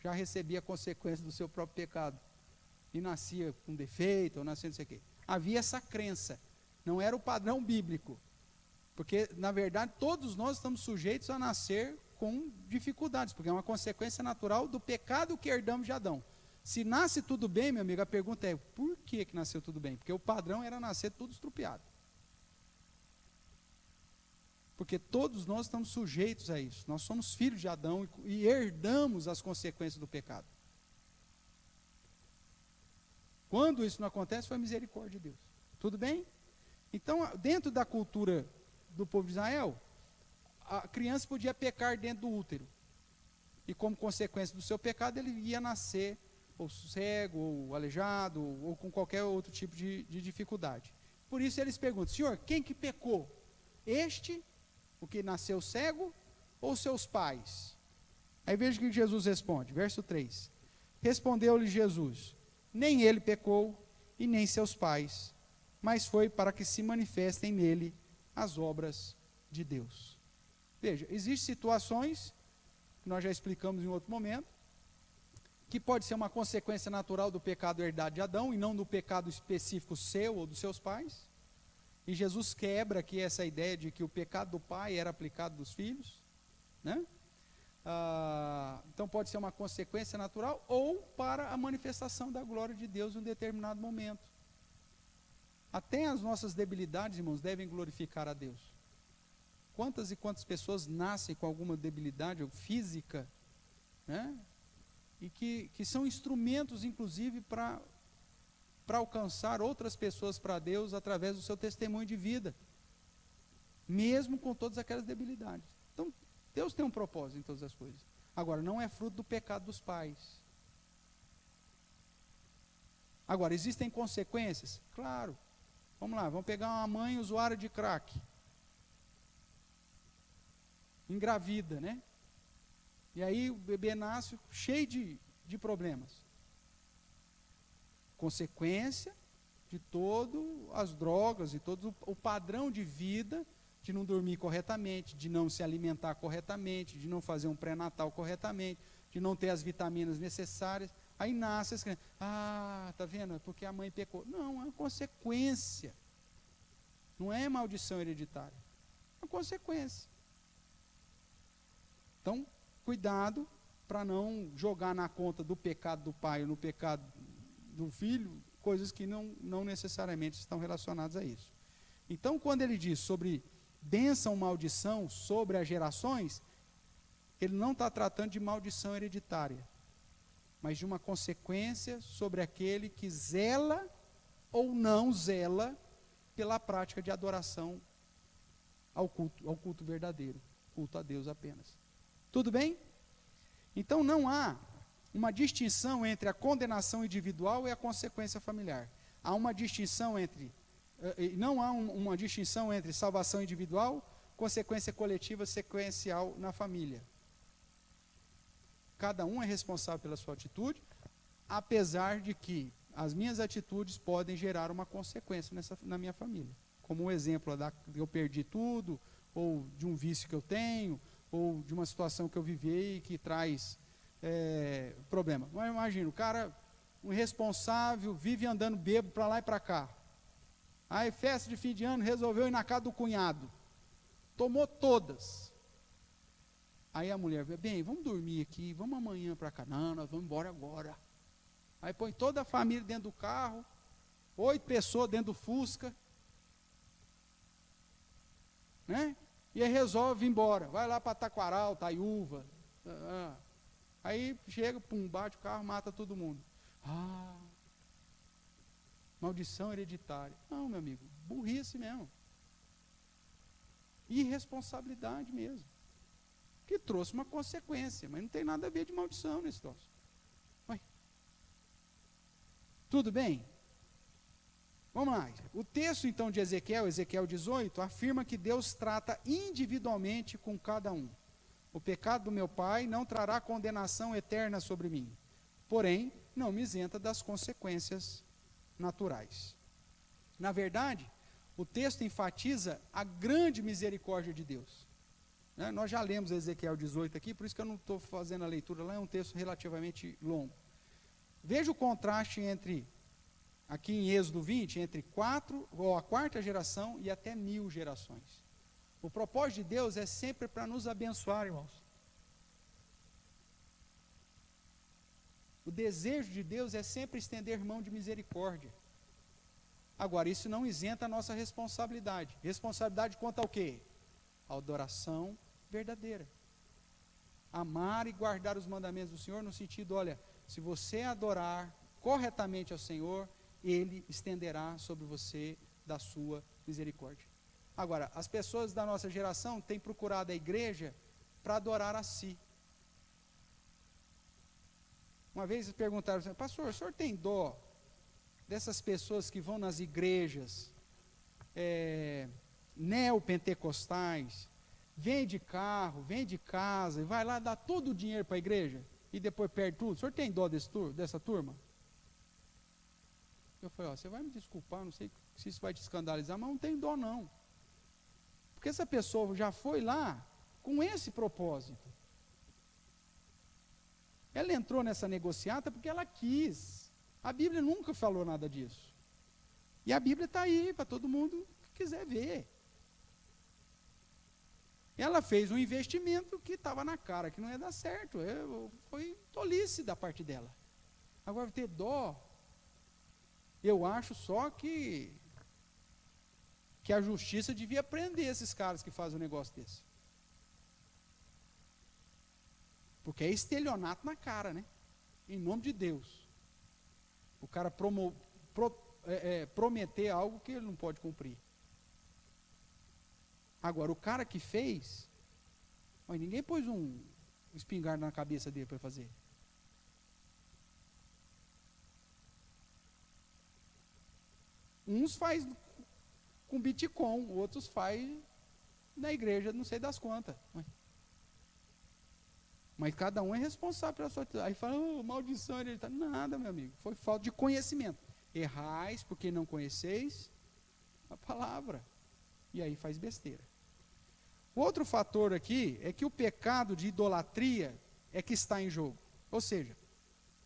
já recebia a consequência do seu próprio pecado. E nascia com defeito, ou nascia não sei o quê. Havia essa crença. Não era o padrão bíblico. Porque, na verdade, todos nós estamos sujeitos a nascer com dificuldades, porque é uma consequência natural do pecado que herdamos de Adão. Se nasce tudo bem, meu amigo, a pergunta é, por que nasceu tudo bem? Porque o padrão era nascer tudo estrupiado. Porque todos nós estamos sujeitos a isso. Nós somos filhos de Adão e herdamos as consequências do pecado. Quando isso não acontece, foi a misericórdia de Deus. Tudo bem? Então, dentro da cultura do povo de Israel, a criança podia pecar dentro do útero. E como consequência do seu pecado, ele ia nascer ou cego, ou aleijado, ou com qualquer outro tipo de dificuldade. Por isso eles perguntam: Senhor, quem que pecou? Este, o que nasceu cego, ou seus pais? Aí veja o que Jesus responde, verso 3. Respondeu-lhe Jesus: nem ele pecou, e nem seus pais, mas foi para que se manifestem nele as obras de Deus. Veja, existem situações, que nós já explicamos em outro momento, que pode ser uma consequência natural do pecado herdado de Adão, e não do pecado específico seu ou dos seus pais. E Jesus quebra aqui essa ideia de que o pecado do pai era aplicado dos filhos, né? Então pode ser uma consequência natural, ou para a manifestação da glória de Deus em um determinado momento. Até as nossas debilidades, irmãos, devem glorificar a Deus. Quantas e quantas pessoas nascem com alguma debilidade física, né? E que são instrumentos, inclusive, para alcançar outras pessoas para Deus através do seu testemunho de vida, mesmo com todas aquelas debilidades. Então, Deus tem um propósito em todas as coisas. Agora, não é fruto do pecado dos pais. Agora, existem consequências? Claro. Vamos lá, vamos pegar uma mãe usuária de crack. Engravida, né? E aí o bebê nasce cheio de problemas. Consequência de todas as drogas e todo o padrão de vida, de não dormir corretamente, de não se alimentar corretamente, de não fazer um pré-natal corretamente, de não ter as vitaminas necessárias. Aí nasce as crianças. Tá vendo? É porque a mãe pecou. Não, é uma consequência. Não é maldição hereditária. É uma consequência. Então, cuidado para não jogar na conta do pecado do pai ou no pecado do filho, coisas que não necessariamente estão relacionadas a isso. Então, quando ele diz sobre bênção, maldição sobre as gerações, ele não está tratando de maldição hereditária, mas de uma consequência sobre aquele que zela ou não zela pela prática de adoração ao culto verdadeiro, culto a Deus apenas. Tudo bem? Então não há uma distinção entre a condenação individual e a consequência familiar. Há uma distinção entre, não há uma distinção entre salvação individual, consequência coletiva sequencial na família. Cada um é responsável pela sua atitude, apesar de que as minhas atitudes podem gerar uma consequência na minha família. Como um exemplo, eu perdi tudo, ou de um vício que eu tenho, ou de uma situação que eu vivi que traz problema. Mas imagina, o cara, um irresponsável, vive andando bêbado para lá e para cá. Aí, festa de fim de ano, resolveu ir na casa do cunhado. Tomou todas. Aí a mulher, bem, vamos dormir aqui, vamos amanhã para cá. Não, nós vamos embora agora. Aí põe toda a família dentro do carro, 8 pessoas dentro do Fusca, né? E aí resolve ir embora. Vai lá para Taquaral, Taiúva. Aí chega, pum, bate o carro, mata todo mundo. Maldição hereditária. Não, meu amigo, burrice mesmo. Irresponsabilidade mesmo. Que trouxe uma consequência, mas não tem nada a ver de maldição nesse troço. Tudo bem? Vamos lá. O texto então de Ezequiel 18, afirma que Deus trata individualmente com cada um. O pecado do meu pai não trará condenação eterna sobre mim, porém, não me isenta das consequências naturais. Na verdade, o texto enfatiza a grande misericórdia de Deus. Nós já lemos Ezequiel 18 aqui, por isso que eu não estou fazendo a leitura lá, é um texto relativamente longo. Veja o contraste entre, aqui em Êxodo 20, entre a quarta geração e até 1000 gerações. O propósito de Deus é sempre para nos abençoar, irmãos. O desejo de Deus é sempre estender mão de misericórdia. Agora, isso não isenta a nossa responsabilidade. Responsabilidade quanto ao quê? A adoração verdadeira. Amar e guardar os mandamentos do Senhor no sentido, olha, se você adorar corretamente ao Senhor, Ele estenderá sobre você da sua misericórdia. Agora, as pessoas da nossa geração têm procurado a igreja para adorar a si. Uma vez eles perguntaram assim, pastor, o senhor tem dó dessas pessoas que vão nas igrejas neopentecostais, vem de carro, vem de casa, e vai lá dar todo o dinheiro para a igreja, e depois perde tudo? O senhor tem dó dessa turma? Eu falei, você vai me desculpar, não sei se isso vai te escandalizar, mas não tem dó não. Porque essa pessoa já foi lá com esse propósito. Ela entrou nessa negociata porque ela quis. A Bíblia nunca falou nada disso. E a Bíblia está aí para todo mundo que quiser ver. Ela fez um investimento que estava na cara, que não ia dar certo. Foi tolice da parte dela. Agora, ter dó, eu acho só que a justiça devia prender esses caras que fazem um negócio desse. Porque é estelionato na cara, né? Em nome de Deus. O cara prometer algo que ele não pode cumprir. Agora, o cara que fez, ninguém pôs um espingarda na cabeça dele para fazer. Uns faz com Bitcoin, outros faz na igreja, não sei das quantas. Mas cada um é responsável pela sua atitude. Aí fala, maldição hereditária. Nada, meu amigo, foi falta de conhecimento. Errais porque não conheceis a palavra. E aí faz besteira. O outro fator aqui é que o pecado de idolatria é que está em jogo. Ou seja,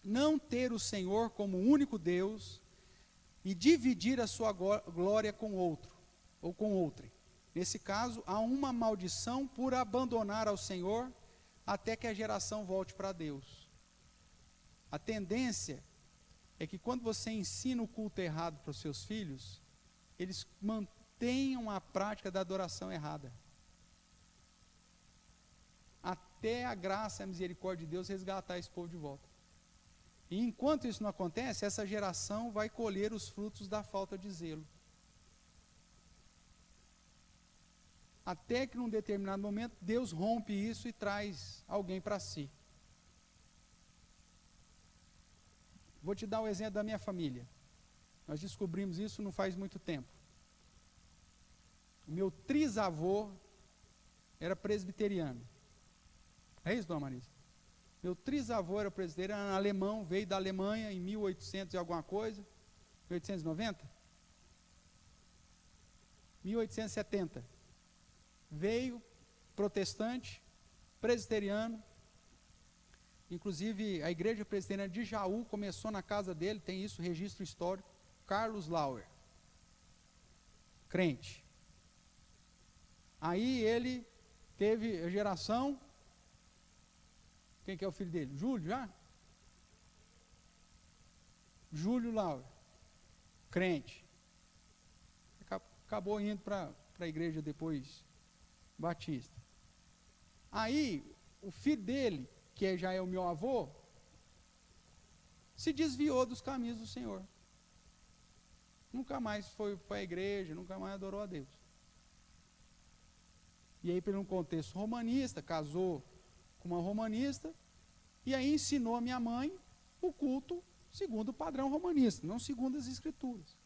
não ter o Senhor como único Deus e dividir a sua glória com outro, ou com outrem. Nesse caso, há uma maldição por abandonar ao Senhor até que a geração volte para Deus. A tendência é que quando você ensina o culto errado para os seus filhos, eles mantenham a prática da adoração errada. Até a graça e a misericórdia de Deus resgatar esse povo de volta. E enquanto isso não acontece, essa geração vai colher os frutos da falta de zelo. Até que num determinado momento, Deus rompe isso e traz alguém para si. Vou te dar o exemplo da minha família. Nós descobrimos isso não faz muito tempo. O meu trisavô era presbiteriano. É isso, dona Marisa? Meu trisavô era presbiteriano, alemão, veio da Alemanha em 1800 e alguma coisa. 1890? 1870. Veio, protestante, presbiteriano. Inclusive, a igreja presbiteriana de Jaú começou na casa dele, tem isso, registro histórico. Carlos Lauer, crente. Aí ele teve a geração, quem que é o filho dele? Júlio, já? Júlio Lauer, crente. Acabou indo para a igreja depois batista. Aí, o filho dele, que já é o meu avô, se desviou dos caminhos do Senhor. Nunca mais foi à igreja, nunca mais adorou a Deus. E aí, por um contexto romanista, casou com uma romanista, e aí ensinou a minha mãe o culto segundo o padrão romanista, não segundo as escrituras.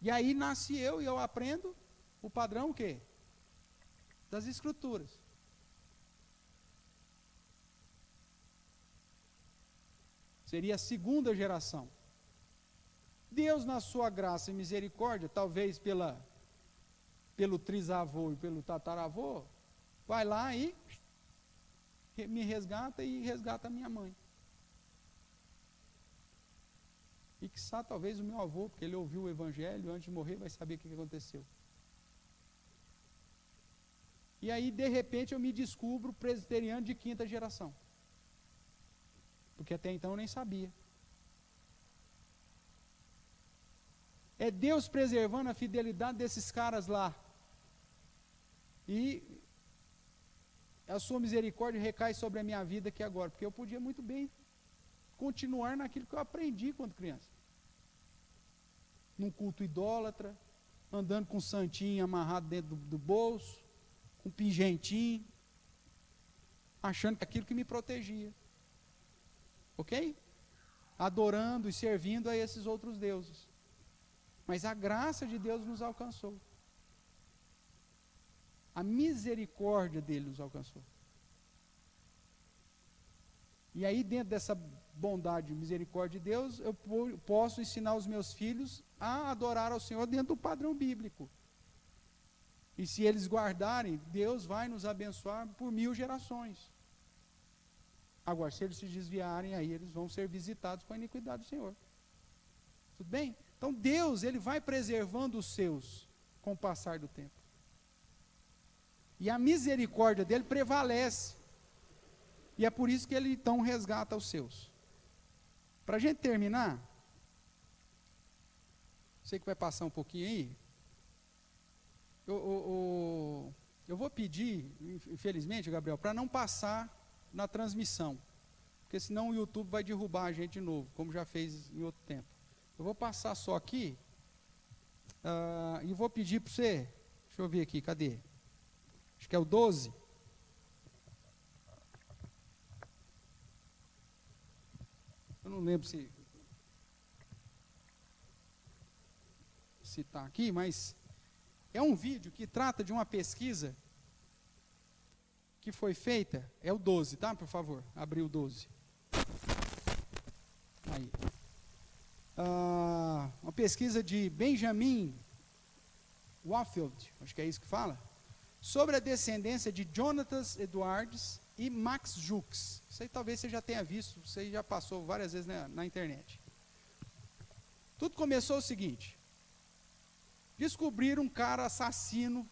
E aí nasci eu e eu aprendo o padrão o quê? Das escrituras. Seria a segunda geração. Deus, na sua graça e misericórdia, talvez pelo trisavô e pelo tataravô, vai lá e me resgata e resgata a minha mãe. E quiçá talvez o meu avô, porque ele ouviu o evangelho, antes de morrer vai saber o que aconteceu. E aí, de repente, eu me descubro presbiteriano de quinta geração. Porque até então eu nem sabia. É Deus preservando a fidelidade desses caras lá. E a sua misericórdia recai sobre a minha vida aqui agora. Porque eu podia muito bem continuar naquilo que eu aprendi quando criança. Num culto idólatra, andando com um santinho amarrado dentro do bolso, com um pingentinho, achando que aquilo que me protegia. Ok? Adorando e servindo a esses outros deuses. Mas a graça de Deus nos alcançou. A misericórdia dele nos alcançou. E aí, dentro dessa bondade e misericórdia de Deus, eu posso ensinar os meus filhos a adorar ao Senhor dentro do padrão bíblico. E se eles guardarem, Deus vai nos abençoar por 1000 gerações. Agora, se eles se desviarem, aí eles vão ser visitados com a iniquidade do Senhor. Tudo bem? Então, Deus, Ele vai preservando os seus com o passar do tempo. E a misericórdia dEle prevalece. E é por isso que Ele, então, resgata os seus. Para a gente terminar, sei que vai passar um pouquinho aí, eu vou pedir, infelizmente, Gabriel, para não passar na transmissão, porque senão o YouTube vai derrubar a gente de novo, como já fez em outro tempo. Eu vou passar só aqui, e vou pedir para você, deixa eu ver aqui, cadê? Acho que é o 12. Eu não lembro se está aqui, mas é um vídeo que trata de uma pesquisa que foi feita, é o 12, tá? Por favor, abrir o 12. Aí. Uma pesquisa de Benjamin Warfield, acho que é isso que fala, sobre a descendência de Jonathan Edwards e Max Jukes. Isso aí talvez você já tenha visto, você já passou várias vezes na internet. Tudo começou o seguinte: descobriram um cara assassino,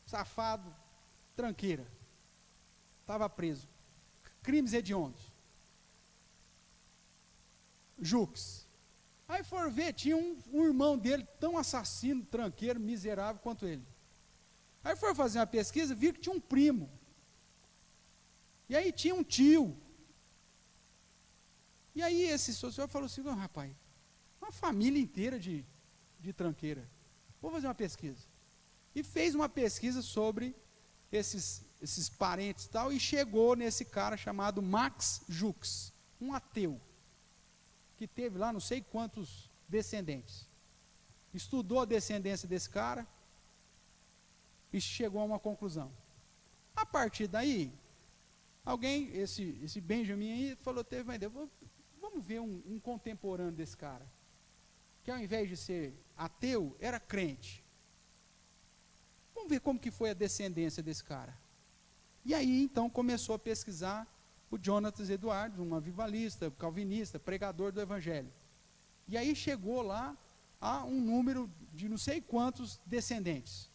safado, tranqueira. Estava preso. Crimes hediondos. Jukes. Aí foram ver, tinha um irmão dele tão assassino, tranqueiro, miserável quanto ele. Aí foram fazer uma pesquisa, viram que tinha um primo. E aí tinha um tio. E aí esse sociólogo falou assim: oh, rapaz, uma família inteira de tranqueira. Vou fazer uma pesquisa. E fez uma pesquisa sobre esses parentes e tal, e chegou nesse cara chamado Max Jukes, um ateu, que que teve lá não sei quantos descendentes. Estudou a descendência desse cara e chegou a uma conclusão. A partir daí, alguém, esse Benjamin aí, falou, teve uma ideia, vamos ver um contemporâneo desse cara, que ao invés de ser ateu, era crente. Vamos ver como que foi a descendência desse cara. E aí, então, começou a pesquisar o Jonathan Edwards, um avivalista, calvinista, pregador do evangelho. E aí chegou lá a um número de não sei quantos descendentes.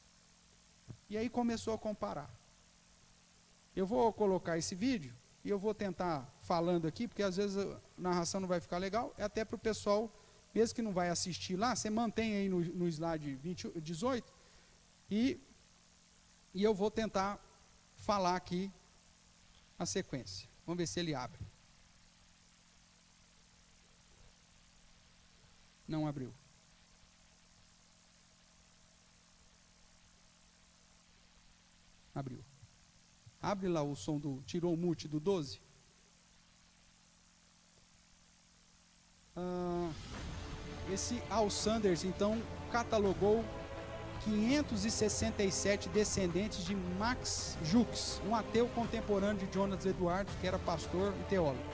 E aí começou a comparar. Eu vou colocar esse vídeo e eu vou tentar falando aqui, porque às vezes a narração não vai ficar legal, é até para o pessoal, mesmo que não vai assistir lá, você mantém aí no slide 18, e eu vou tentar falar aqui a sequência. Vamos ver se ele abre. Não abriu. Abriu. Abre lá o som do... Tirou o mute do 12. Esse Al Sanders, então, catalogou 567 descendentes de Max Jukes, um ateu contemporâneo de Jonathan Edwards, que era pastor e teólogo.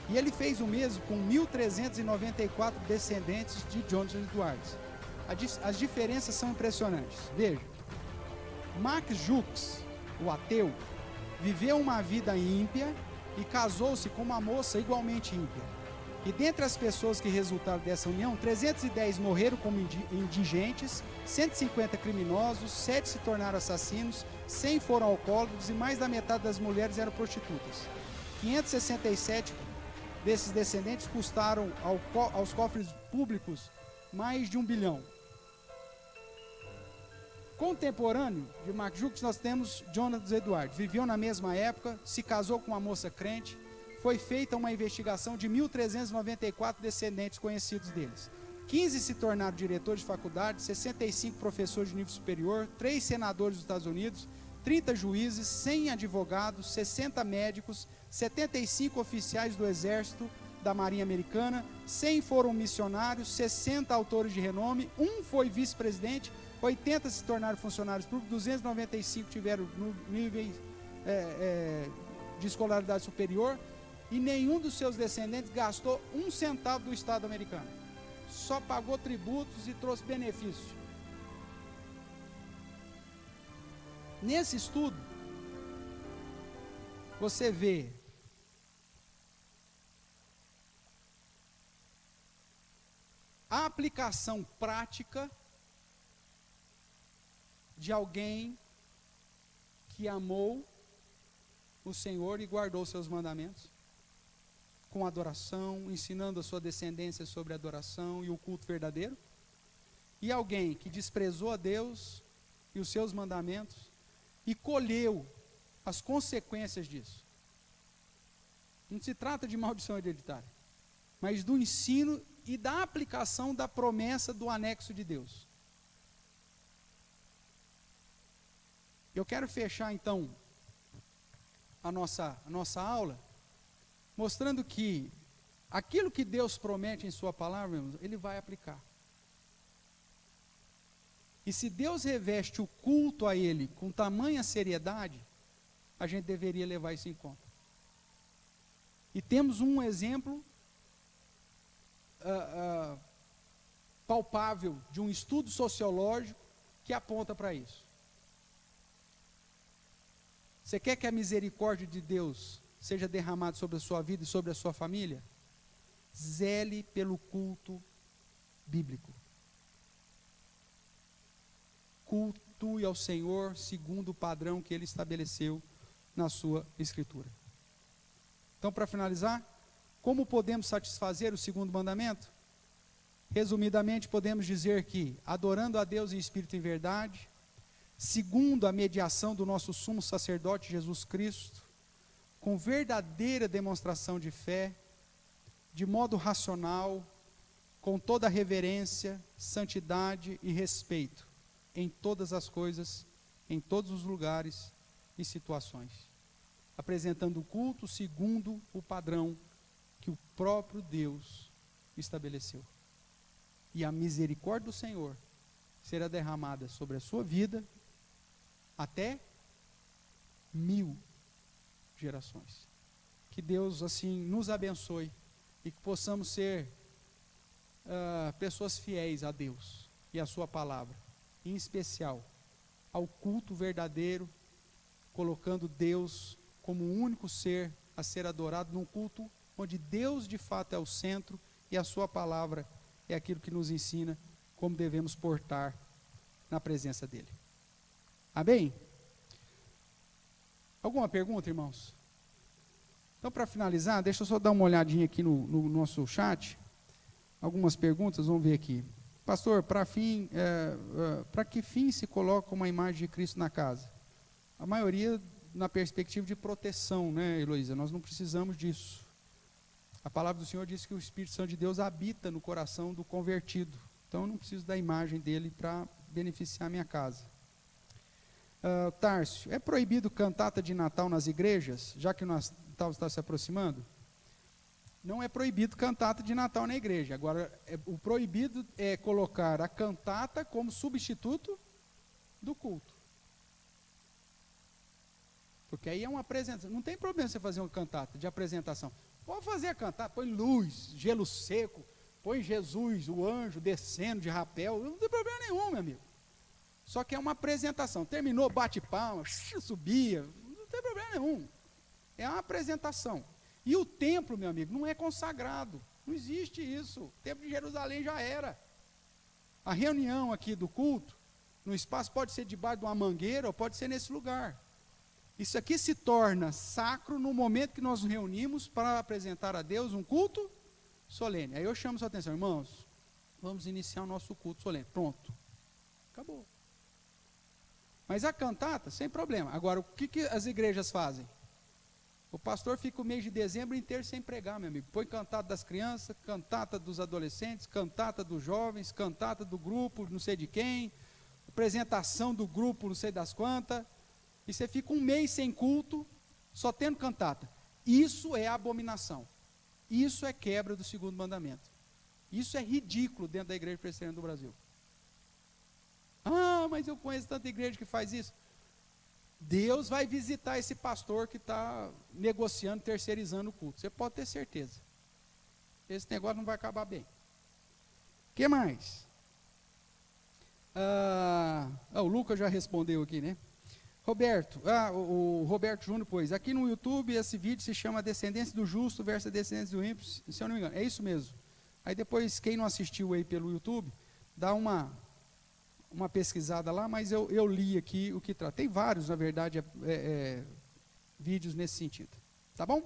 E ele fez o mesmo com 1.394 descendentes de Jonathan Edwards. As diferenças são impressionantes. Veja, Max Jukes, o ateu, viveu uma vida ímpia e casou-se com uma moça igualmente ímpia. E dentre as pessoas que resultaram dessa união, 310 morreram como indigentes, 150 criminosos, 7 se tornaram assassinos, 100 foram alcoólatras e mais da metade das mulheres eram prostitutas. 567 desses descendentes custaram aos cofres públicos mais de 1 bilhão. Contemporâneo de Max Jukes, nós temos Jonathan Edwards. Viveu na mesma época, se casou com uma moça crente. Foi feita uma investigação de 1.394 descendentes conhecidos deles. 15 se tornaram diretores de faculdade, 65 professores de nível superior, 3 senadores dos Estados Unidos, 30 juízes, 100 advogados, 60 médicos, 75 oficiais do Exército, da Marinha Americana, 100 foram missionários, 60 autores de renome, 1 foi vice-presidente, 80 se tornaram funcionários públicos, 295 tiveram níveis de escolaridade superior, e nenhum dos seus descendentes gastou 1 centavo do Estado americano. Só pagou tributos e trouxe benefício. Nesse estudo, você vê a aplicação prática de alguém que amou o Senhor e guardou seus mandamentos, com adoração, ensinando a sua descendência sobre a adoração e o culto verdadeiro, e alguém que desprezou a Deus e os seus mandamentos e colheu as consequências disso. Não se trata de maldição hereditária, mas do ensino e da aplicação da promessa do anexo de Deus. Eu quero fechar então a nossa aula mostrando que aquilo que Deus promete em sua palavra, irmãos, Ele vai aplicar. E se Deus reveste o culto a Ele com tamanha seriedade, a gente deveria levar isso em conta. E temos um exemplo palpável de um estudo sociológico que aponta para isso. Você quer que a misericórdia de Deus seja derramada sobre a sua vida e sobre a sua família? Zele pelo culto bíblico. Cultue ao Senhor segundo o padrão que Ele estabeleceu na sua Escritura. Então, para finalizar, como podemos satisfazer o segundo mandamento? Resumidamente, podemos dizer que, adorando a Deus em espírito e em verdade, segundo a mediação do nosso sumo sacerdote Jesus Cristo, com verdadeira demonstração de fé, de modo racional, com toda reverência, santidade e respeito, em todas as coisas, em todos os lugares e situações, apresentando o culto segundo o padrão que o próprio Deus estabeleceu. E a misericórdia do Senhor será derramada sobre a sua vida até 1000 gerações. Que Deus assim nos abençoe e que possamos ser pessoas fiéis a Deus e a sua palavra, em especial ao culto verdadeiro, colocando Deus como o único ser a ser adorado, num culto onde Deus de fato é o centro e a sua palavra é aquilo que nos ensina como devemos portar na presença dele. Amém? Alguma pergunta, irmãos? Então, para finalizar, deixa eu só dar uma olhadinha aqui no nosso chat. Algumas perguntas, vamos ver aqui. Pastor, para que fim se coloca uma imagem de Cristo na casa? A maioria na perspectiva de proteção, né, Heloísa? Nós não precisamos disso. A palavra do Senhor diz que o Espírito Santo de Deus habita no coração do convertido. Então, eu não preciso da imagem dele para beneficiar a minha casa. Tárcio, é proibido cantata de Natal nas igrejas, já que o Natal está se aproximando? Não é proibido cantata de Natal na igreja. Agora, o proibido é colocar a cantata como substituto do culto. Porque aí é uma apresentação. Não tem problema você fazer uma cantata de apresentação. Pode fazer a cantata, põe luz, gelo seco, põe Jesus, o anjo, descendo de rapel. Não tem problema nenhum, meu amigo. Só que é uma apresentação. Terminou, bate palma, subia. Não tem problema nenhum. É uma apresentação. E o templo, meu amigo, não é consagrado. Não existe isso. O templo de Jerusalém já era. A reunião aqui do culto, no espaço, pode ser debaixo de uma mangueira ou pode ser nesse lugar. Isso aqui se torna sacro no momento que nós nos reunimos para apresentar a Deus um culto solene. Aí eu chamo sua atenção, irmãos, vamos iniciar o nosso culto solene. Pronto. Acabou. Mas a cantata, sem problema. Agora, o que as igrejas fazem? O pastor fica o mês de dezembro inteiro sem pregar, meu amigo. Põe cantata das crianças, cantata dos adolescentes, cantata dos jovens, cantata do grupo, não sei de quem, apresentação do grupo, não sei das quantas. E você fica um mês sem culto, só tendo cantata. Isso é abominação. Isso é quebra do segundo mandamento. Isso é ridículo dentro da igreja presbiteriana do Brasil. Ah, mas eu conheço tanta igreja que faz isso. Deus vai visitar esse pastor que está negociando, terceirizando o culto. Você pode ter certeza. Esse negócio não vai acabar bem. O que mais? O Lucas já respondeu aqui, né? Roberto, o Roberto Júnior, pois, aqui no YouTube esse vídeo se chama Descendência do Justo versus Descendência do Ímpio, se eu não me engano, é isso mesmo. Aí depois, quem não assistiu aí pelo YouTube, dá uma pesquisada lá, mas eu li aqui o que trata. Tem vários, na verdade, vídeos nesse sentido. Tá bom?